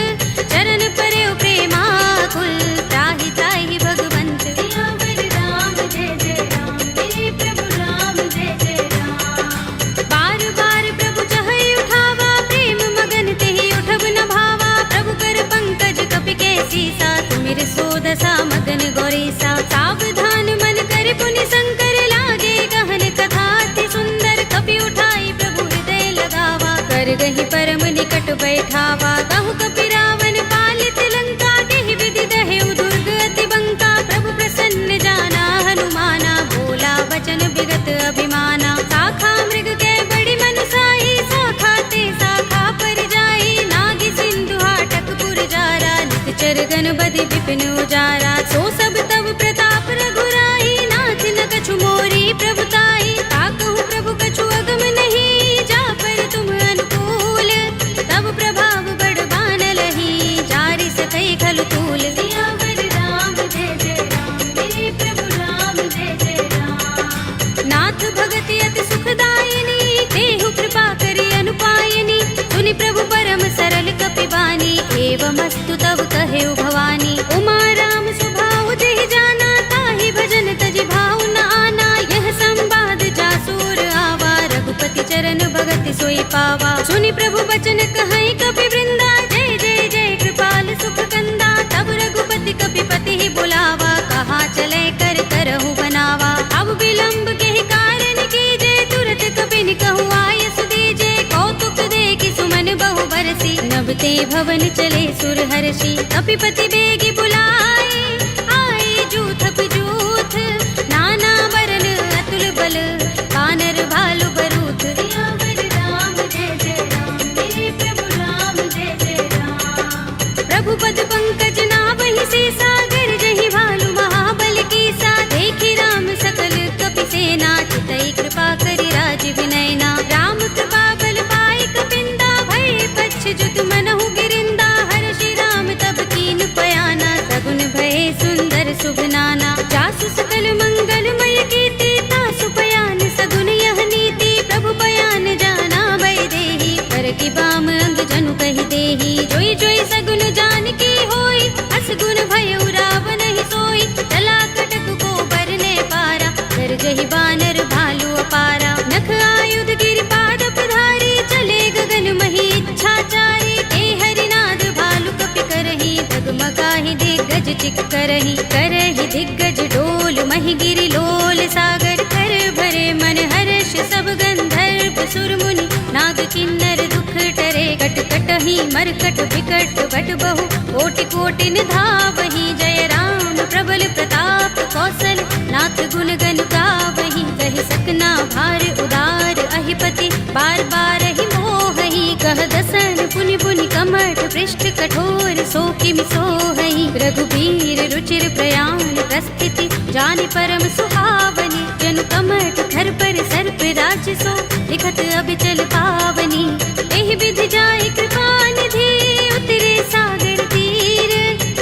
चरण परयो प्रेमाकुल, त्राहि त्राहि भगवंत। सियावर राम जय जय राम, मेरे प्रभु राम जय जय राम। बार बार प्रभु चहई उठावा, प्रेम मगन तेहि उठब न भावा। प्रभु कर पंकज कपि के सीसा, तुमिर सोदसा मगन गौरीसा। सावधान मन कर पुनि शंकर, लागे गहन कथा अति सुंदर। कपि उठाई प्रभु हृदय लगावा, कर गहि परम निकट बैठावा। कहु कपि रावण पालित लंका, केहि विधि दहेउ दुर्ग अति बंका। प्रभु प्रसन्न जाना हनुमाना, बोला वचन विगत अभिमाना। शाखा मृग के बड़ी मनुसाही, शाखा ते शाखा पर जाई। नागी सिंधु हाटक पुर जारा, निकचर गन बधि विपिन उजारा। सो सब तब प्रताप रघुराई, नाथ न कछु मोरी प्रभुताई। ताकहु प्रभु कछु अगम नहीं, जा पर तुम अनुकूल। तब प्रभाव बड़ बान लही, जारि सकई खलु तूल। सियावर राम जय जय राम, मेरे प्रभु राम जय जय राम। नाथ भगति अति सुखदायिनी, देहु कृपा करि अनुपायिनी। सुनि प्रभु परम सरल कपि बानी, एवमस्तु तब कहेउ भवानी। उमा राम स्वभाव जेहि जाना, ताहि भजन तजि भाव न आना। यह संवाद जासुर आवा, रघुपति चरण भगति सोई पावा। सुनि प्रभु बचन कहई कपि वृंदा, जय जय जय कृपाल सुख कंदा। तब रघुपति कपि पति ही बुलावा, कहा चले कर करहु बनावा। अब विलंब के ही कारण कीजे, तुरत कपि कहु आय सुदीजे। कौतुक देखि सुमन बहु बरसी, नभ ते भवन चले सुर हर्षि। कपिपति बेगी बुलाए, आए जूथप जूथ। नाना वरन अतुल बल, वानर भालु बरूथ। सियावर राम जय जय राम, मेरे प्रभु राम जय जय राम। प्रभु पद पंकज नाभहि सीसा, गरजहि भालु महाबल कीसा। देखि राम सकल कपि सेना, चितई कृपा करि राज विनयना। राम कृपा बल पाई कपिंदा, भय पच्छ जुत मनहु गिरिंदा। हर्षि राम तब कीन पयाना, सगुन भय सुंदर शुभ नाना। जासु सकल मंगलमय कीर्ति, तासु पयान सगुन यह नीति। प्रभु पयान जाना भय देहि, पर की बाम अंग जनु कहि देहि। जोई जोई सगुन जानकी होई, असगुन भय रावण ही सोई। चला कटक को बरने पारा, कर जहि बानर भालु अपारा। नख आयुध गिरि पाद पधारी, चले गगन मही इच्छाचारी। के हरिनाद भालु कपि करहि, डगमगाहि दिग्गज चिक करहि। करहि दिग्गज डोल महि गिरि लोल सागर। कर भरे मन हर्ष सब गंधर्व सुर मुनि, नाग किन्नर दुख टरे। कट कटहि मरकट विकट बट बहु, कोटि कोटि निधावहि। जय राम प्रबल प्रताप कौशल, नाथ गुण गन गावहि। सही सकना भार उदार अहिपति बार बार ही मोहही कह दसन पुनि पुनि कमठ पृष्ठ कठोर सो किमि सोहई रघुबीर रुचिर प्रयाण प्रस्थिति जानि परम सुहावनी जनु कमठ धर पर सर्प राज सो लिखत अबिचल पावनी एहि विधि जाय कृपा निधि उतरे सागर तीर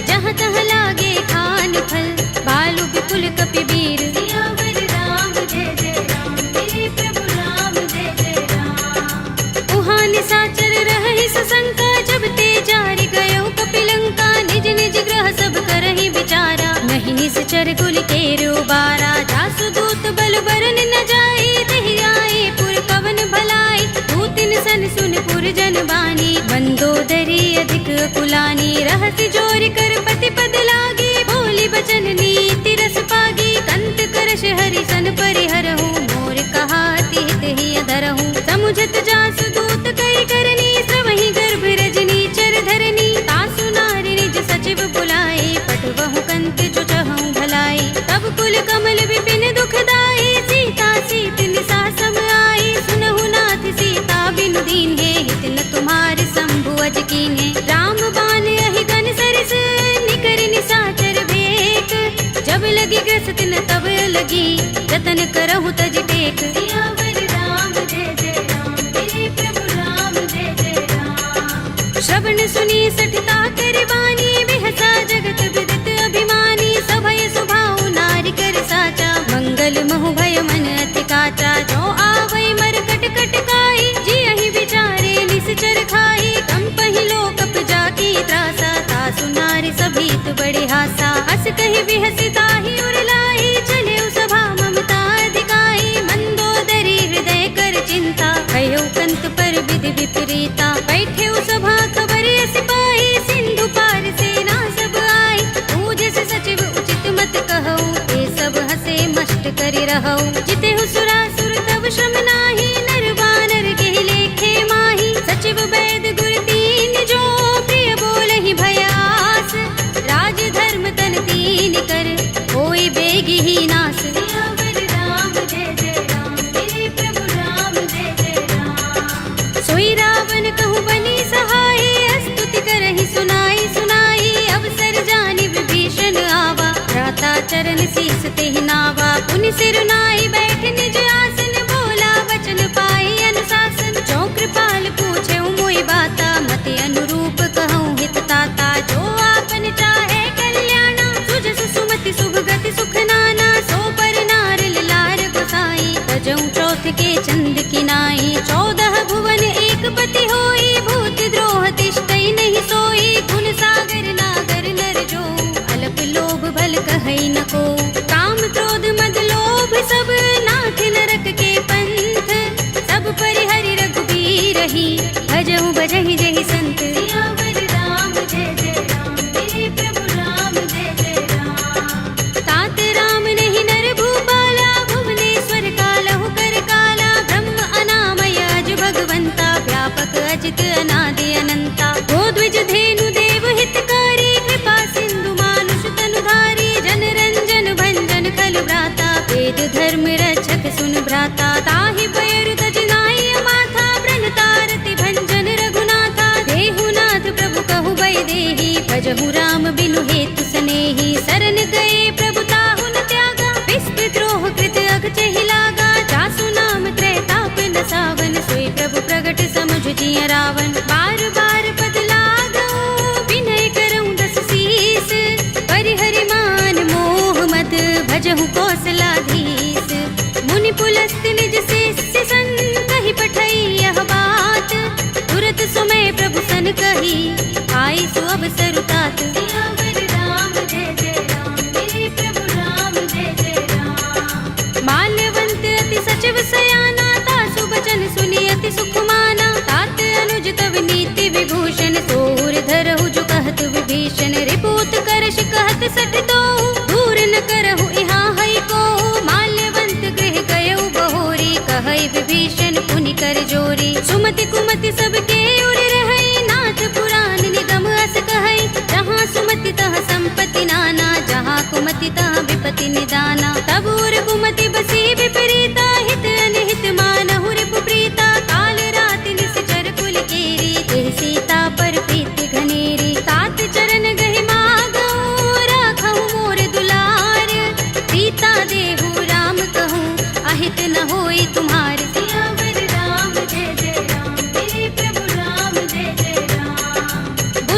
जहाँ तहाँ लागे खान फल बालु विपुल कपिबीर सियावर राम जय जय राम मेरे प्रभु राम जय जय राम उहाँ निसाचर रहहि सशंका जब ते जारि गयो कपिलंका निज निज ग्रह सब करहि विचारा नहीं निसचर कुल केरो बारा जासु दूत बल बरन न जाई तहि आए पुर पवन भलाई दूतिन सन सुन पुर जन बानी मंदोदरी अधिक कुलानी रहसि जोर कर पति पद लागी बोली बचन नीति रस पागी कंत करश हरि सन परिहरहु मोर कहाति हित ही अधरहु समुझत जासु दूत कई करनी सवहि गर्भ रजनी चर धरनी तासु नारी निज सचिव बुलाए पटवहु कंत जो चहु भलाई तब कुल कमल विपिन दुखदाई सीता सीत निसा सम आई सुनहु नाथ सीता बिनु दीन है हित न तुम्हारे शंभु अज कीन्हे राम बान अहि गन सरिस निकर निसाचर भेक जब लगी ग्रस्त न तब लगी जतन करहु तज टेक सियावर राम जय जय राम मेरे प्रभु राम जय जय राम श्रवण सुनी सठता कर बानी बिहसा जगत विदित अभिमानी सभय सुभाउ नारी कर साचा मंगल महु भय मन अति काचा जो आवै मर कट कट काई जी अहि विचारे निसचर खाई कंपहि लोकप जाकी त्रासा तासु नारी सभीत बड़े हासा हस कहि बिहसि ताहि उरलाई चले सभा ममता अधिकाई मंदोदरी हृदय कर चिंता कहो कंत पर विधि विपरीता बैठे सभा खबर सिपाही सिंधु पार सेना सब आई पूज से सचिव उचित मत कहो ये सब हसे मष्ट करि रहो जिते सुरासुर तब श्रम नाही नर बानर के लेखे माही सचिव वैद गुर तीन जो प्रिय बोलहि भयास राज धर्म तन तीन कर होई बेगी ही नास सियावर राम जय जय राम मेरे प्रभु राम जय जय राम सोई रावण कहूँ बनी सहाय स्तुति करहि सुनाई सुनाई अवसर जानि विभीषण आवा भ्राता चरण शीस तेहि नावा पुनि सिर नाई बैठ निज आसन बोला वचन पाई अनुशासन जो कृपाल पूछे मोहि बाता मति अनुरूप कहूँ हित ताता जो आपन चाहे कल्याणा सुजस सुमति शुभ गति सुख नाना सो पर नार लार गोसाई तजऊँ चौथ के चंद किनाई 14 भुवन एक पति होई भूत द्रोह तिष्ठई नहीं सोई गुण सागर नागर नर जो अलप लोभ भल कहई न को काम क्रोध मद लोभ सब नाथ नरक के पंथ सब परिहरि रघुबीर ही भजहु भजहि जहि संत सियावर राम जय जय राम मेरे प्रभु राम जय जय राम तात राम नहीं नर भूपाला भुवनेश्वर कालहु कर काला ब्रह्म अनामय अज भगवंता व्यापक अजित अनादि अनंता गोद्विज धेनु देव हितकारी कृपा सिंधु मानुष तनुधारी जन रंजन भंजन खल भ्राता वेद धर्म रक्षक सुन भ्राता ताहि बयरु तज नाई माथा ब्रन तारति भंजन रघुनाथा देहुनाथ प्रभु कहु बै देहि भजहु राम बिनु हेतु सनेहि शरण गए प्रभु ताहु न त्यागा विस्पृत द्रोह कृत अग चहि लागा जासु नाम त्रैताप न सावन सोई प्रभु प्रगट समुझ जिय रावण बार बार पद लागो विनय करऊँ दस शीस परिहरि मान मोह मद भजहु कौशलाधीश मुनि पुलस्त निज शिष्य संग कहि पठई यह बात तुरत सुमय प्रभु सन कही आई सु अवसर तात सियावर राम जय जय राम मेरे प्रभु राम जय जय राम माल्यवंत अति सचिव सयाना तासु बचन सुनि अति सुख माना तात अनुज तव नीति विभूषण सोर धरहु जो कहत विभीषण रिपूत करश कहत सठ तो दूर न करहु इहाँ है को माल्यवंत गृह गयो बहोरी कहै विभीषण पुनि कर जोरी सुमति कुमति सबके उर रहै नाथ पुराण निगम अस कहै जहाँ सुमति तह संपत्ति नाना जहाँ कुमति तह विपति निदाना तब उर कुमति बसी विपरीता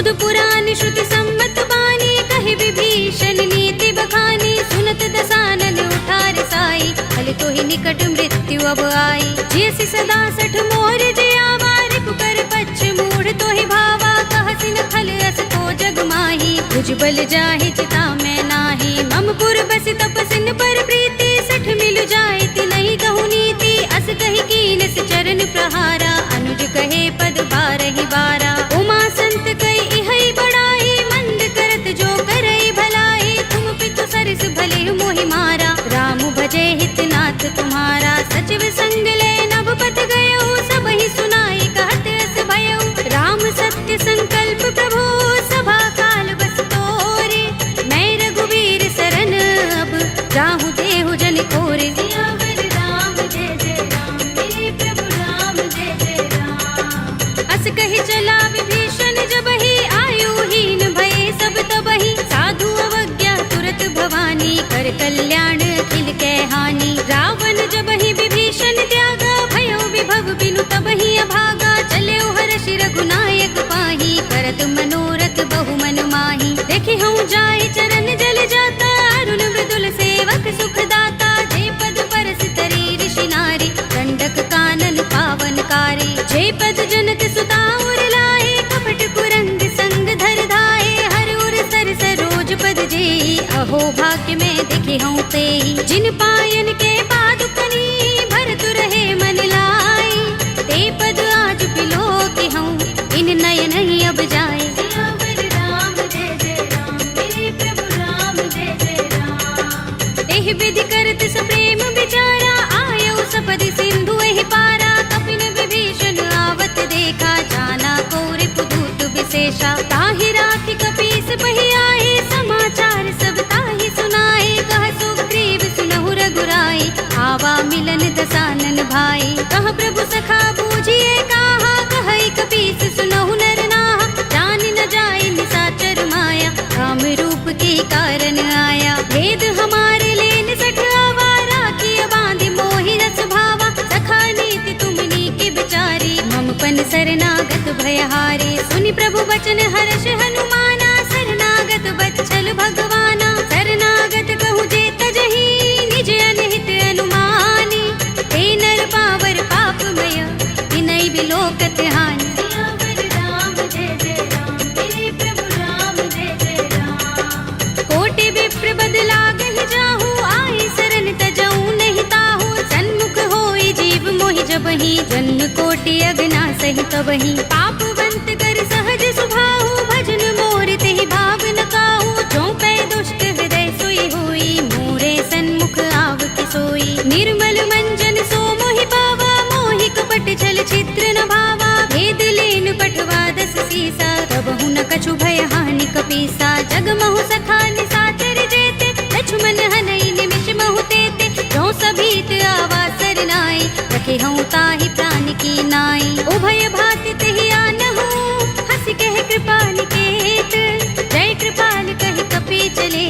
वेद पुराण श्रुति सम्मत बानी, कहि विभीषण नीति बखानी। सुनत दसानन उठार साई, फल तो ही निकट मृत्यु अब आई। जियसि सदा सठ मोर जियावा, रिपु कर पच्छ मूढ़ तो ही भावा। कहसि न खल अस तो जग माही, भुजबल जाहि चिता में नाही। मम पुर बसि तपसिन पर प्रीति, सठ मिल जाए तिनहि कहु नीति। अस कहि कीनस चरण प्रहारा, अनुज कहे पद बारहि बारा। उमा संत कई इहै बड़ाई, मंद करत जो करई भलाई। तुम पितु सरस भले मोहि मारा, राम भजे हितनाथ तुम्हारा। सचिव संग ले नभपत गयउ, सबहि सुनाई कहत अस भयउ। राम सत्य संकल्प प्रभु, सभा काल बस तोरे। मैं रघुवीर सरन अब, जाहु देहु जन कोरे। सियावर राम जय जय राम, मेरे प्रभु राम जय जय राम। अस कहि चला विभीषण जबहि, आयुहीन भये सब तबहि। साधु अवज्ञा तुरत भवानी, कर कल्याण अखिल कै हानि। रावण जबहि विभीषण त्यागा, भयो विभव बिनु तबहि अभागा। चलेउ हर्षि रघुनायक पाहि, करत मनोरथ बहु मन माहि। देखि हूँ जाय चरण जल जाता, अरुण मृदुल सेवक सुख दाता। जे पद परस तरी ऋषि नारी, दंडक कानन पावनकारी। जे पद जनत सुता उर लाए, कपट कुरंग संग धर धाए। हर उर सर सरोज पद जेई, अहो भाग्य में देखे हूँ तेई। जिन पायन के पादुकनी, भरत रहे मन लाई। ते पद आज बिलो के हूँ, इन नयन ही अब जाए। सियावर राम जय जय राम, मेरे प्रभु राम जय जय राम। एहि विधि करत सप्रेम विचारा, आयौ सपदि सिंधु एहि पारा। कपिन विभीषण आवत देखा, जाना कौरि पुदूत विशेषा। ताहि राखि कपीस बहि आए, समाचार सब ताहि सुनाए। कह सुग्रीव सुनहु रघुराई, आवा मिलन दसानन भाई। कह प्रभु सखा बूझिए काहा, कहई कपीस सुनहु नर नाहा। जान न जाए निसाचर माया, काम रूप के कारण आया। भेद हमारे लेन सठ आवारा, किय बांधि मोहि रस भावा। सखा नीति तुमनी के बिचारी, मम पन शरणागत भयहारी। सुनि प्रभु बचन हर्ष हनुमाना, शरणागत बच्चल भगवाना। शरणागत कहु जे तजहि, निज अनहित अनुमानी। ते नर पावर पापमय, विनय बिलोकत हानि। सियावर राम जय जय राम, मेरे प्रभु राम जय जय राम। कोटि विप्र बदलागहि जाहु, आई शरण तजऊ नहीं ताहु। सन्मुख होई जीव मोहि जबहि, जन्म कोटि अगना सहि तबहि। पापवंत कर सहज सुभाहु, भजन मोर तेहि भाव न काहू। जो पै दुष्ट हृदय सोई होई, मोरे सन्मुख आव के सोई। निर्मल मंजन सो मोहि पावा, मोहि कपट छल छिद्र न भावा। भेद लेन पठवा दस सीसा, तबहु न कछु भय हानि कपीसा। जग महु सखा निसाचर जेते, लक्ष्मण हनई निमिष महु तेते। जो सभीत आवा सरनाई, रखे हूँ ताहि प्राण की नाई। उभय भाति तेहि आनहु, हंसि कह कृपा निकेत। जय कृपाल कहि कपि चले,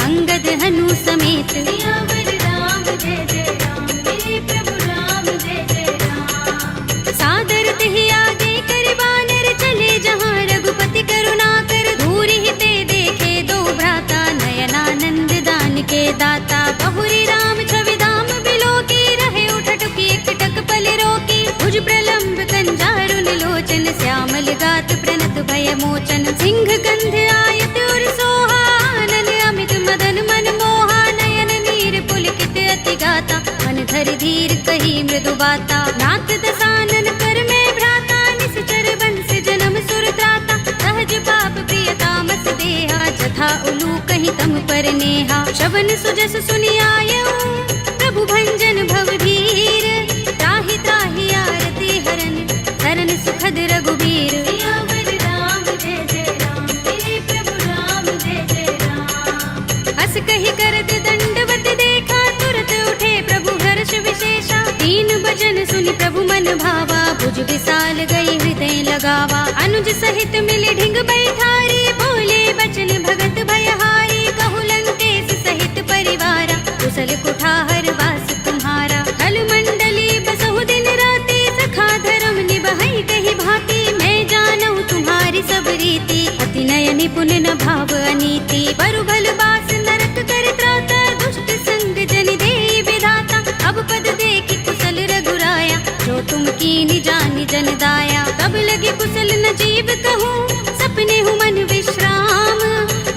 अंगद हनु समेत। सियावर राम जय जय राम, मेरे प्रभु राम जय जय राम। सादर तेहि आगे कर बानर, चले जहाँ रघुपति करुणा कर। धूरि ते देखे दो भ्राता, नयनानंद दान के दाता। बहुरी राम छवि धाम बिलो की, रहे उठटुकी एकटक पल रोकी। भुज प्रलंब कंजारुन लोचन, श्यामल गात प्रणत भय मोचन। सिंह कंध आयत उर सोहा, आनन अमित मदन मन मोहा। नयन नीर पुलकित अति गाता, मन धरि धीर कही मृदु बाता। नाथ दसानन कर में भ्राता, निश्चर वंश जन्म सुर त्राता। सहज पाप प्रिय तामस देहा, जथा उलू कहीं तम पर नेहा। श्रवण सुजस सुनि आयऊ, प्रभु भंजन भव धीर। त्राहि त्राहि आरती हरन, शरण सुखद रघुबीर। सियावर राम जय जय राम, मेरे प्रभु राम जय जय राम। हस कहि करत दंडवत देखा, तुरत उठे प्रभु हर्ष विशेषा। दीन बचन सुनि प्रभु मन भावा, भुज विशाल गई हृदय लगावा। अनुज सहित मिले ढिंग बैठारी, बोले बचन भगत भयहारी। कहु लंकेश सहित परिवारा, कुशल कुठार वास तुम्हारा। हल मंडली बसहु दिन राति, सखा धर्म निभहि कहि भांति। मैं जानहु तुम्हारी सब रीति, अति पुण्य न भाव अनीति, बरु भल बास नरक कर त्राता, दुष्ट संग जन दे विधाता। अब पद देखि कुशल रघुराया, जो तुम कीनि जानि जन दाया। तब लगे कुशल न जीव कहूँ, सपने हूँ मन विश्राम।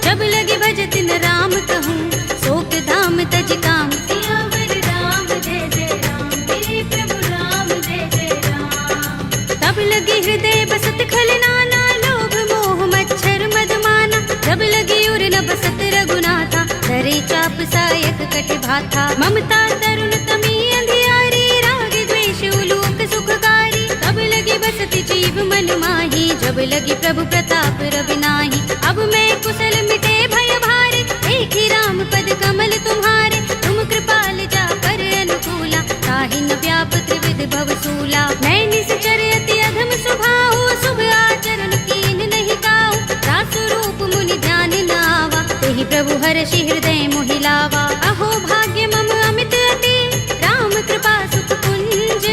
जब लगे भजत न राम कहूँ, शोक धाम तज काम। सियावर राम जय जय राम, मेरे प्रभु राम जय जय राम। तब लगे हृदय बसत खल नाना, लोभ मोह मच्छर मद माना। जब लगे उर न बसत रघुनाथा, धरे चाप सायक कट भाथा। ममता तरुण तमी अंधियारी, राग द्वेष उलूक सुखकारी। तब लगे बसत जीव मन माही, जब लगे प्रभु प्रताप रवि नाही। अब मैं कुशल मिटे भय भारे, एक ही राम पद कमल तुम्हारे। तुम कृपाल जा पर अनुकूला, ताहि न व्याप त्रिविध भव सूला। मैं निश्चर अति अधम स्वभाव, शुभ आचरण कीन नहीं काहू। दास रूप मुनि ध्यान न आवा, तेहि प्रभु हर्षि हृदय मोहि लावा। अहो भाग्य मम अमित अति, राम कृपा सुख कुंज।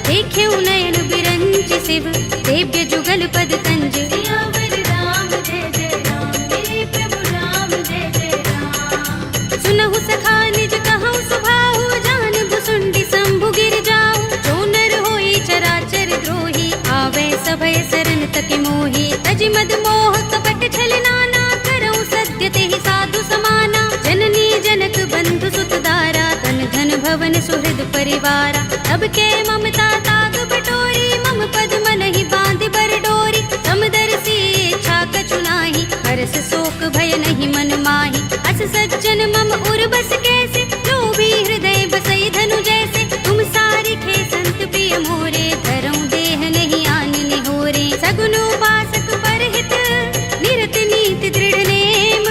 देखे नयन बिरंज शिव, देव्य जुगल पद कंज। सियावर राम जय जय राम, मेरे प्रभु राम जय जय राम। सुनहु सखा निज कहूँ सुभाहु, जान भुसुंडी शंभु गिर जाऊ। जो नर होई चराचर द्रोही, आवे सभय सरन तक मोही। तज मद मोह कपट छल नाना, करऊँ सत्य तेहि साधु समाना। जननी जनक बंधु सुत दारा, तन धन भवन सुहृद परिवारा। तब के ममता ताग बटोरी, मम पद मन ही बांध बर डोरी। समदर्शी इच्छा कछु नाही, हरस शोक भय नहीं मन माही। अस सज्जन मम उर बस कैसे, लोभी हृदय बसई धनु जैसे। तुम सारिखे संत प्रिय मोरे, धरऊँ देह नहीं आन निहोरे। सगुन उपासक परहित, निरत नीति दृढ़ नेम।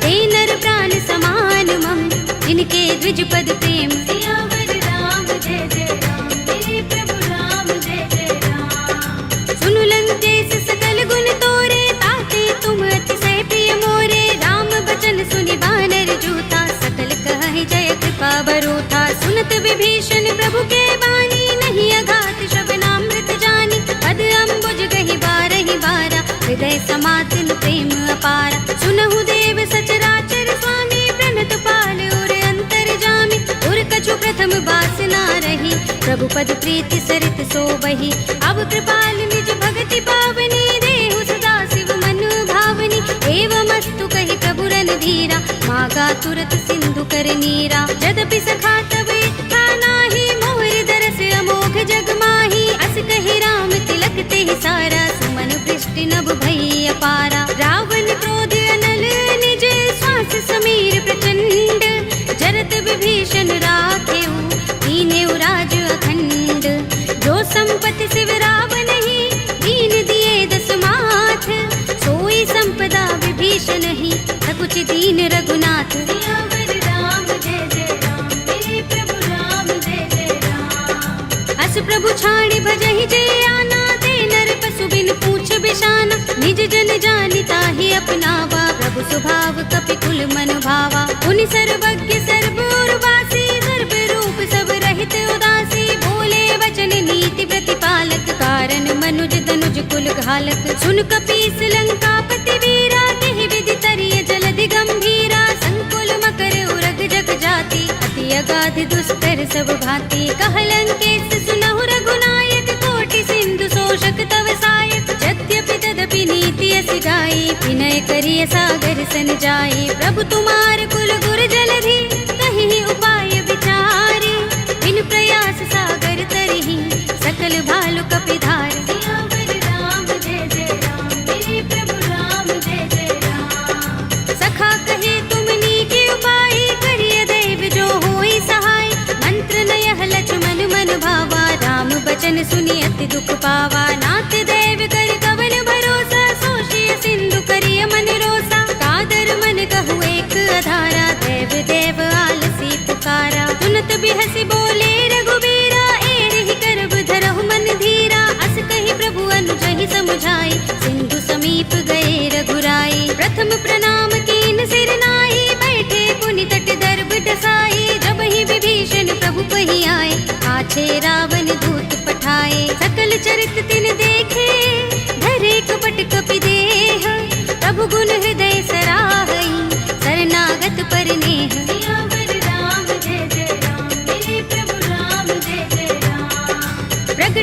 ते नर प्राण समान मम, जिनके द्विज पद प्रेम। सियावर राम जय जय राम, मेरे प्रभु राम जय जय राम। सुनु लंकेश सकल गुण तोरे, ताते तुम अतिशय प्रिय मोरे। राम बचन सुनि बानर जूथा, सकल कहि जय कृपा बरूथा। सुनत विभीषण प्रभु के बानी, नहीं अघात श्रवणामृत जानी। पद अम्बुज गहि बारहि बारा, हृदय समातन प्रेम अपारा। सुनहु देव सचराचर स्वामी, प्रणत पाल उर अंतर जामी। उर कछु प्रथम बासना रही, प्रभु पद प्रीति सरित सोबही। अब कृपाल निज भगति पावनी, देहु सदा शिव मन भावनी। एवमस्तु कहि प्रभु रणधीरा, मागा तुरत सिंधु कर नीरा। यद्यपि सखा तब इच्छा नाही, मोर दरस अमोघ जग माही। अस कहि राम तिलक तेहि सारा, सुमन वृष्टि नभ भई अपारा। रावण क्रोध अनल निज, श्वास समीर प्रचंड। जरत विभीषण राखेऊ, दीनेऊ राज अखंड। जो संपत्ति शिव रावण ही, दीन दिए दस माथ। सोई संपदा विभीषण ही, सकुच दीन रघुनाथ। सियावर राम जय जय राम, मेरे प्रभु राम जय जय राम। अस प्रभु छाड़ी भजहि जय आना, ते नर पशु बिन पूछ बिशाना। निज जन जानि ताहि अपनावा, प्रभु स्वभाव कपि कुल मन भावा। मुनि सर्वज्ञ सर्व उर्वासी, सर्व रूप सब रहित उदासी। बोले वचन नीति प्रतिपालक, कारण मनुज तनुज कुल घालक। सुन कपीस लंकापति वीरा, तेहि विधि तरिय जलधि गंभीरा। संकुल मकर उरग जग जाति, अति अगाध दुष्कर सब भांति। कहलंकेश सुनहु रघुनायक, कोटि सिंधु शोषक तव सायक। यद्यपि तदपि नीति अस गाई, विनय करिय सागर सन जाई। प्रभु तुम्हार कुल गुर जलधि, कहीं उपाय विचारी। बिन प्रयास सागर तरही, सकल भालु कपिधार। सियावर राम जय जय राम, मेरे प्रभु राम जय जय राम। सखा कहे तुम नीके उपाय, करिय देव जो होई सहाय। मंत्र नयह लक्ष्मण मन भावा, राम बचन सुनि अति दुख पावा। नाथ देव कर कवन भरोसा, सोषिय सिंधु करिय मन रोसा। कादर मन कहु एक अधारा, देव देव आलसी पुकारा। सुनत बिहसि बोले रघुबीरा, एहि करब धरहु मन धीरा। अस कहि प्रभु अनुजहि समुझाई, सिंधु समीप गए रघुराई। प्रथम प्रणाम कीन सिर नाई, बैठे पुनि तट दर्भ डसाई। जब ही विभीषण प्रभु पहि आए, आछे रावण दूत पठाए। सकल चरित तिन देखे, धरे कपट कपि देह। प्रभु गुण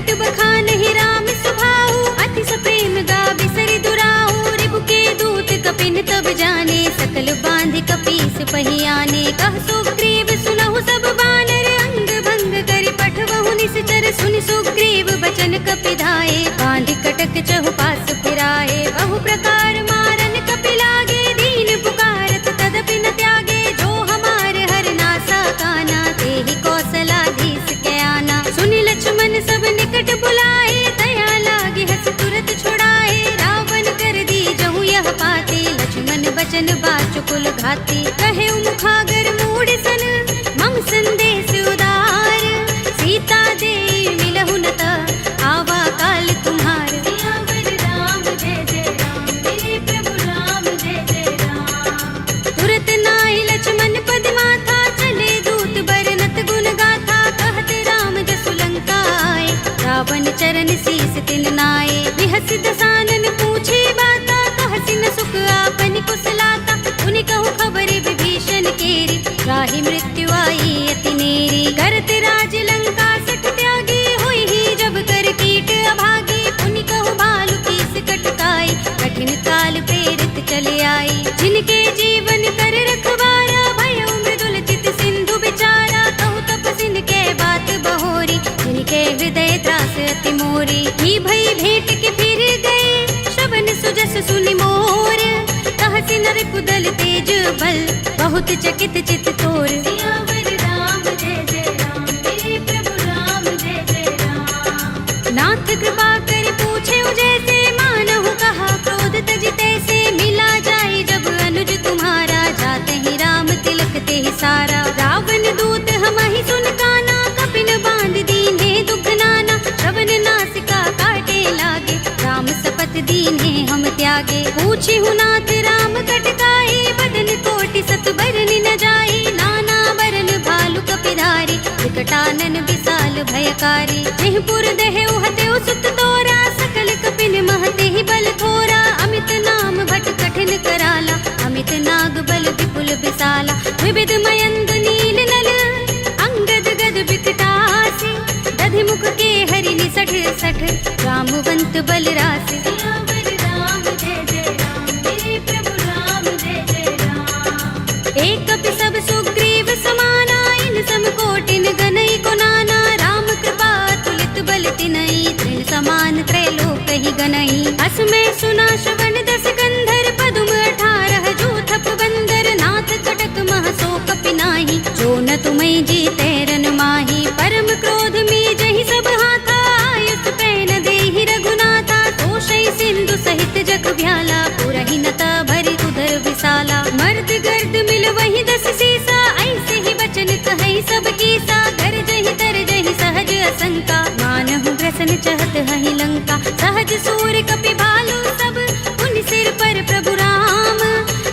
प्रकट बखान ही राम सुभाऊ, अति सप्रेम गा बिसरि दुराऊ। रिबु के दूत कपिन तब जाने, सकल बांधि कपीस पहियाने। कह सुग्रीव सुनहु सब बानर, अंग भंग करि पठवहु निश्चर। सुनि सुग्रीव बचन कपि धाये, बांधि कटक चहुपास फिराए। बहु प्रकार मारन कपि लागे, दीन पुकारत तदपि न त्यागे। जो हमार हरनासा काना, तेहि कौशलाधीश के आना। सुनि लक्ष्मण सब निकट बुलाए, दया लागे हस तुरत छुड़ाए। रावण कर दी जहु यह पाते, लक्ष्मण बचन बाचुकुल घाती। कहे मुखागर मूढ़ सन, मम संदेश उदार। सीता दे मिलहु न त, आवा काल तुम्हार। सियावर राम जय जय राम, मेरे प्रभु राम जय जय राम। तुरत नाहि लक्ष्मण पद माथा, चले दूत बरनत गुण गाथा। कहत राम जसु लंका आए, रावण चरण शीस तिन नाए। बिहस दसानन पूछे बाता, कहसि न सुख आपन कुशलाता। उनि कहु खबर विभीषण केरी, राहि मृत्यु आई अति नेरी। करत राज लंका सठ त्यागी, होई ही जब कर कीट अभागी। उनि कहु भालु कीस कटकाई, कठिन काल प्रेरित चले आई। जिनके जीवन कर रखवारा, भयउ मृदुल चित सिंधु विचारा। कहु तपसिन के बात बहोरी, जिनके हृदय त्रास अति मोरी। ही भई भेंट के फिर गए, श्रवण सुजस सुनि मोर। कहसि नर कुदल तेज बल, बहुत चकित चित तोर। सियावर राम जय जय राम, मेरे प्रभु राम जय जय राम। नाथ कृपा कर पूछे जैसे, मानहु कहा क्रोध तज तैसे। मिला जाए जब अनुज तुम्हारा, जाते ही राम तिलक ते ही सारा। रावण दूत हमहि सुन काना, कपिन बांध दीन्हे दुख नाना। श्रवण नासिका काटे लागे, राम शपथ दीन्हे हम त्यागे। पूछी नाथ राम कटकाई, बदन कोटि सत बरनि न जाई। नाना बरन भालु कपिधारी, विकटानन विशाल भयकारी। जेहपुर दहेउ हतेउ सुत तोरा, सकल कपिन महते ही बल थोरा। अमित नाम भट कठिन कराला, अमित नाग बल विपुल विशाला। विविध मयंद नील नल, अंगद गद विकटासी। दधि मुख के हरि निसठ सठ, रामवंत बल रासि। सियावर राम जय जय राम, मेरे प्रभु राम जय जय राम। एक कपि सब सुग्रीव समाना, इन सम कोटिन गनई को नाना। राम कृपा तुलित बल तिनई, तृण समान त्रैलोक ही गनई। अस में सुना श्रवण दस गंधर, पदुम 18 जूथप बंदर। नाथ कटक मह सो कपि नाही, जो न तुम्हें जीते रन माही। परम क्रोध में जहि सब हाथा, आयुष पैन देहि रघुनाथा। तोषै सिंधु सहित जग भ्याला, पुरहि नता भरि उदर विशाला। मर्द गर्द मिल वही 10 सीसा, ऐसे ही बचन कहै सब कीसा। घर जहि तर जहि सहज असंका, मानहु ग्रसन चहत हहि लंका। सहज सूर कपि भालु सब, उन सिर पर प्रभु राम।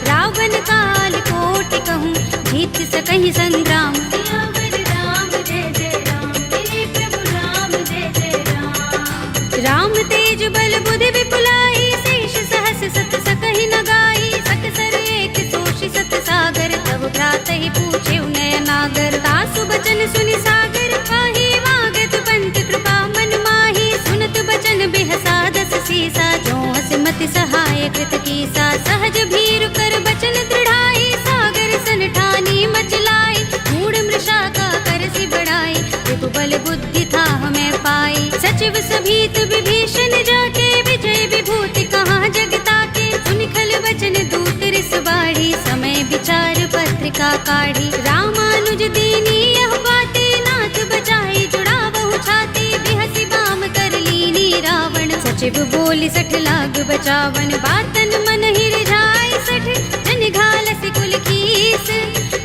रावण काल कोटि कहूँ, जीत सकहि संग्राम। सियावर राम जय जय राम, मेरे प्रभु राम जय जय राम। राम तेज बल बुद्धि विपुलाई, शेष सहस सत सकहि न गाई। सकसर एक सोषि सत सागर, तब भ्रातहि पूछे नयनागर। तासु बचन सुनि सागर, काहि मागत पंत कृपा मन माही। सुनत बचन बिहसा 10 सीसा, जो हस मति सहाय कृत कीसा। सहज भीरु कर बचन दृढ़ाई, सागर सन ठानी मचलाई। मूढ़ मृषा का करसि बढ़ाई, रिपु बल बुद्धि था हमें पाई। सचिव सभीत विभीषण जाके, विजय विभूति कहाँ जगता के। सुनि खल बचन दूत रिस बाढ़ी, समय विचार पत्रिका काढ़ी। रामानुज दीनी यह बाते, नाथ बचाई जुड़ावहु छाती। बिहसि बाम कर लीनी रावण, सचिव बोली 60 लाग बचावन। बातन मन ही रिझाई 60, जन घालसि कुल कीस।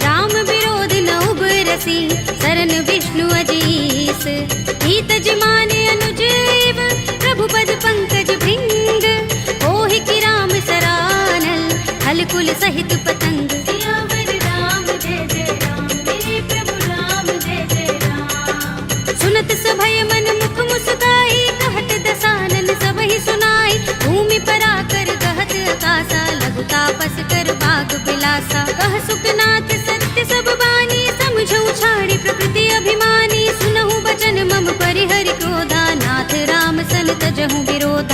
राम विरोध न उबरसी, सरन विष्णु अजीस। हित जिमाने अनुजीव, प्रभु पद पंकज भृंग। होहि कि राम सरानल, हल कुल सहित पतंग। सियावर राम जय जय राम, मेरे प्रभु राम जय जय राम। सुनत सभय मन मुख मुस्काई, कहत दसानन सबहि सुनाई। भूमि परा कर गहत आकाशा, लघु तापस कर बाग बिलासा। कह सुखनाथ सत्य सब बानी, समझौ छाड़ी प्रकृति अभिमानी। सुनहु बचन मम परिहरि क्रोधा, नाथ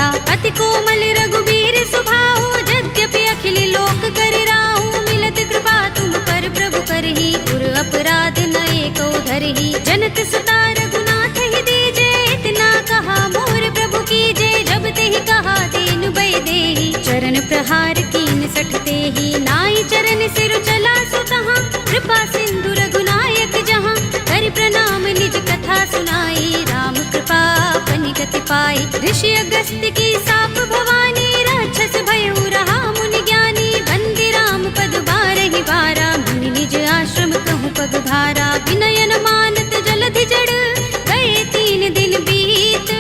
कथा। अति कोमल रघुबीर सुभाऊ, यद्यपि अखिल लोक कर राहु। मिलत कृपा तुम पर प्रभु करही, पुर अपराध नए को धरही। जनत सुता रघुनाथ ही दीजे, इतना कहा मोर प्रभु कीजे। जब ते ही कहा दीन भय देहि, चरण प्रहार कीन सठते ही। नाई चरण सिर चला सुतहाँ, कृपा सिंधु रघुनायक जहाँ। कर प्रणाम निज कथा सुनाई, राम कृपा अपनी गति पाई। ऋषि अगस्त्य की साप भवानी, राक्षस भयउ रहा मुनि ज्ञानी। बंदी राम पद बारहि बारा, मुनि निज आश्रम कहूँ पग भारा। विनयन मानत जलधि जड़, गए 3 दिन बीत।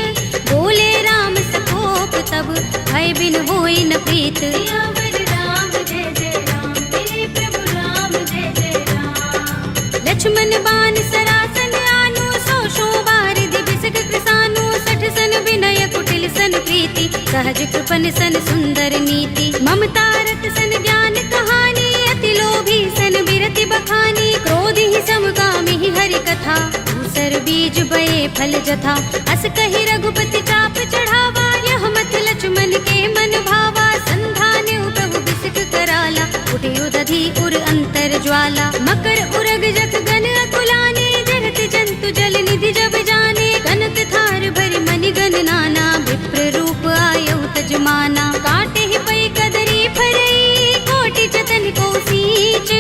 बोले राम सकोप तब, भय बिन होई न प्रीत। सियावर राम जय जय राम, मेरे प्रभु राम जय जय राम। लक्ष्मण बाण सरासन आनु, 100 बारिधि बिसक कृसानु। 60 सन विनय कुटिल सन प्रीति, सहज कृपन सन सुंदर नीति। ममता रत सन ज्ञान कहानी, अति लोभी सन बिरति बखानी। क्रोध ही समकामी ही हरि कथा, दूसर बीज बये फल जथा। अस कहि रघुपति चाप चढ़ावा, यह मत लक्ष्मण के मन भावा। संधान्यु प्रभु बिसक कराला, उठे उदधि उर अंतर ज्वाला। मकर उरग जख गन अकुलाने, जगत जंतु जल निधि जब जाने। कनक थार भरि मनि गण नाना, विप्र रूप आयउ तजमाना। काटे ही पै कदरी फरई, कोटि जतन को सींच।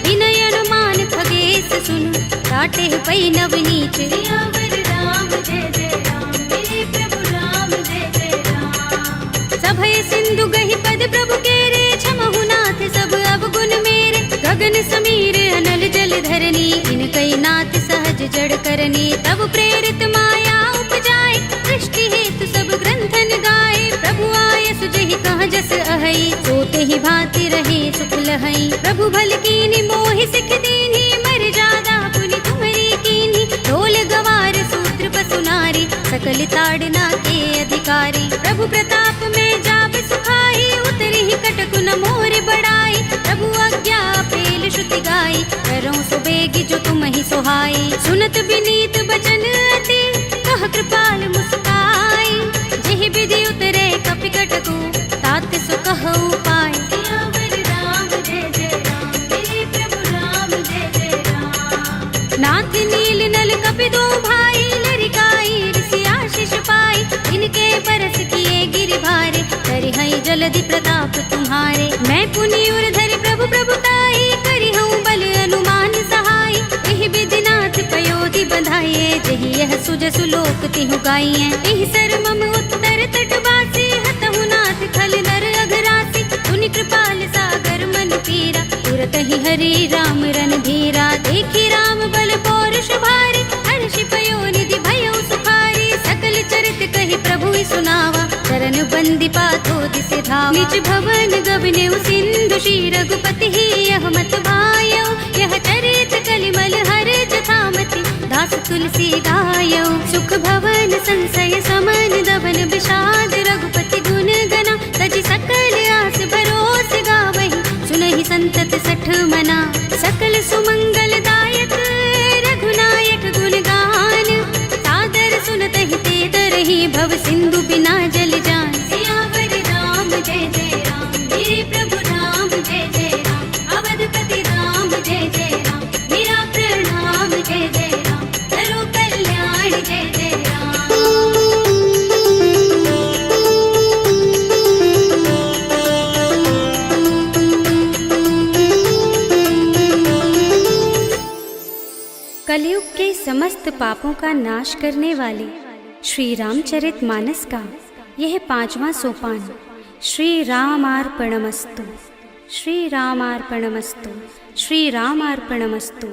विनय अनुमान खगेश सुन, काटे ही पै नव नीच। सियावर राम जय जय राम, मेरे प्रभु राम जय जय राम। सभय सिंधु गहि पद प्रभु केरे, क्षमहु नाथ सब अवगुण मेरे। गगन समीर अनल जल धरनी, इनकई नाथ सहज जड़ करनी। तब प्रेरित माया उपजाए, सृष्टि हेतु सब ग्रंथन गाए। प्रभु आय सुजहि कह जस अहै, सोते ही भांति रहे सुख लहै। प्रभु भल कीनी मोहि सिख दीन्ही, मर जादा पुनि तुम्हरी कीन्ही। ढोल गवार सूत्र पसु नारी, सकल ताड़ना के अधिकारी। प्रभु प्रताप में जाब सुखाई, उतरी ही कटकु न मोर बड़ाई। प्रभु आज्ञा पेल श्रुति गाई, करऊँ सो बेगी जो तुम ही सोहाई। सुनत विनीत बचन अति, कह कृपाल मुस्काई। जेहि विधि उतरे कपि कटकु, तात सो कहु पाई। सियावर राम जय जय राम, मेरे प्रभु राम जय जय राम। नाथ नील नल कपि दो भाई, लरिकाई ऋषि आशीष पाई। इनके बरस किए गिरि भारे, करिहई जलधि प्रताप तुम्हारे। मैं पुनि उर धरि प्रभु प्रभुताई, करिहऊँ बल अनुमान सहाय। एहि विधि नाथ पयोधि बधाइए, जेहि यह सुजसु लोक तिहु गाइए। एहि सर मम उत्तर तट बासी, हतहु नाथ खल नर अघरासी। पुनि कृपाल सागर मन पीरा, तुरत ही हरि राम रन धीरा। देखी राम बल पौरुष भारी, हर्षि पयो निधि भयउ सुखारी। सकल चरित कहि प्रभु सुनावा, चरण बंदी पाथो दिसि धावा। निज भवन गबनेउ सिंधु, श्री रघुपति ही यह मत भायउ। यह चरित कलिमल हर जथामति, दास तुलसी गायउ। सुख भवन संशय समन, दबन विषाद रघुपति गुण गना। तजि सकल आस भरोस गावहि, सुनहि संतत सठ मना। सकल सुमंगल दायक रघुनायक गुण गान, सादर सुनतहि ते तरहि भव सिंधु बिना जल जान। सियावर राम जय जय राम, मेरे प्रभु राम जय जय राम। अवधपति राम जय जय राम, मेरा प्रणाम जय जय राम। करो कल्याण जय जय राम। कलयुग के समस्त पापों का नाश करने वाले श्री रामचरितमानस का यह 5वां सोपान श्री रामार्पणमस्तु, श्री रामार्पणमस्तु, श्री रामार्पणमस्तु।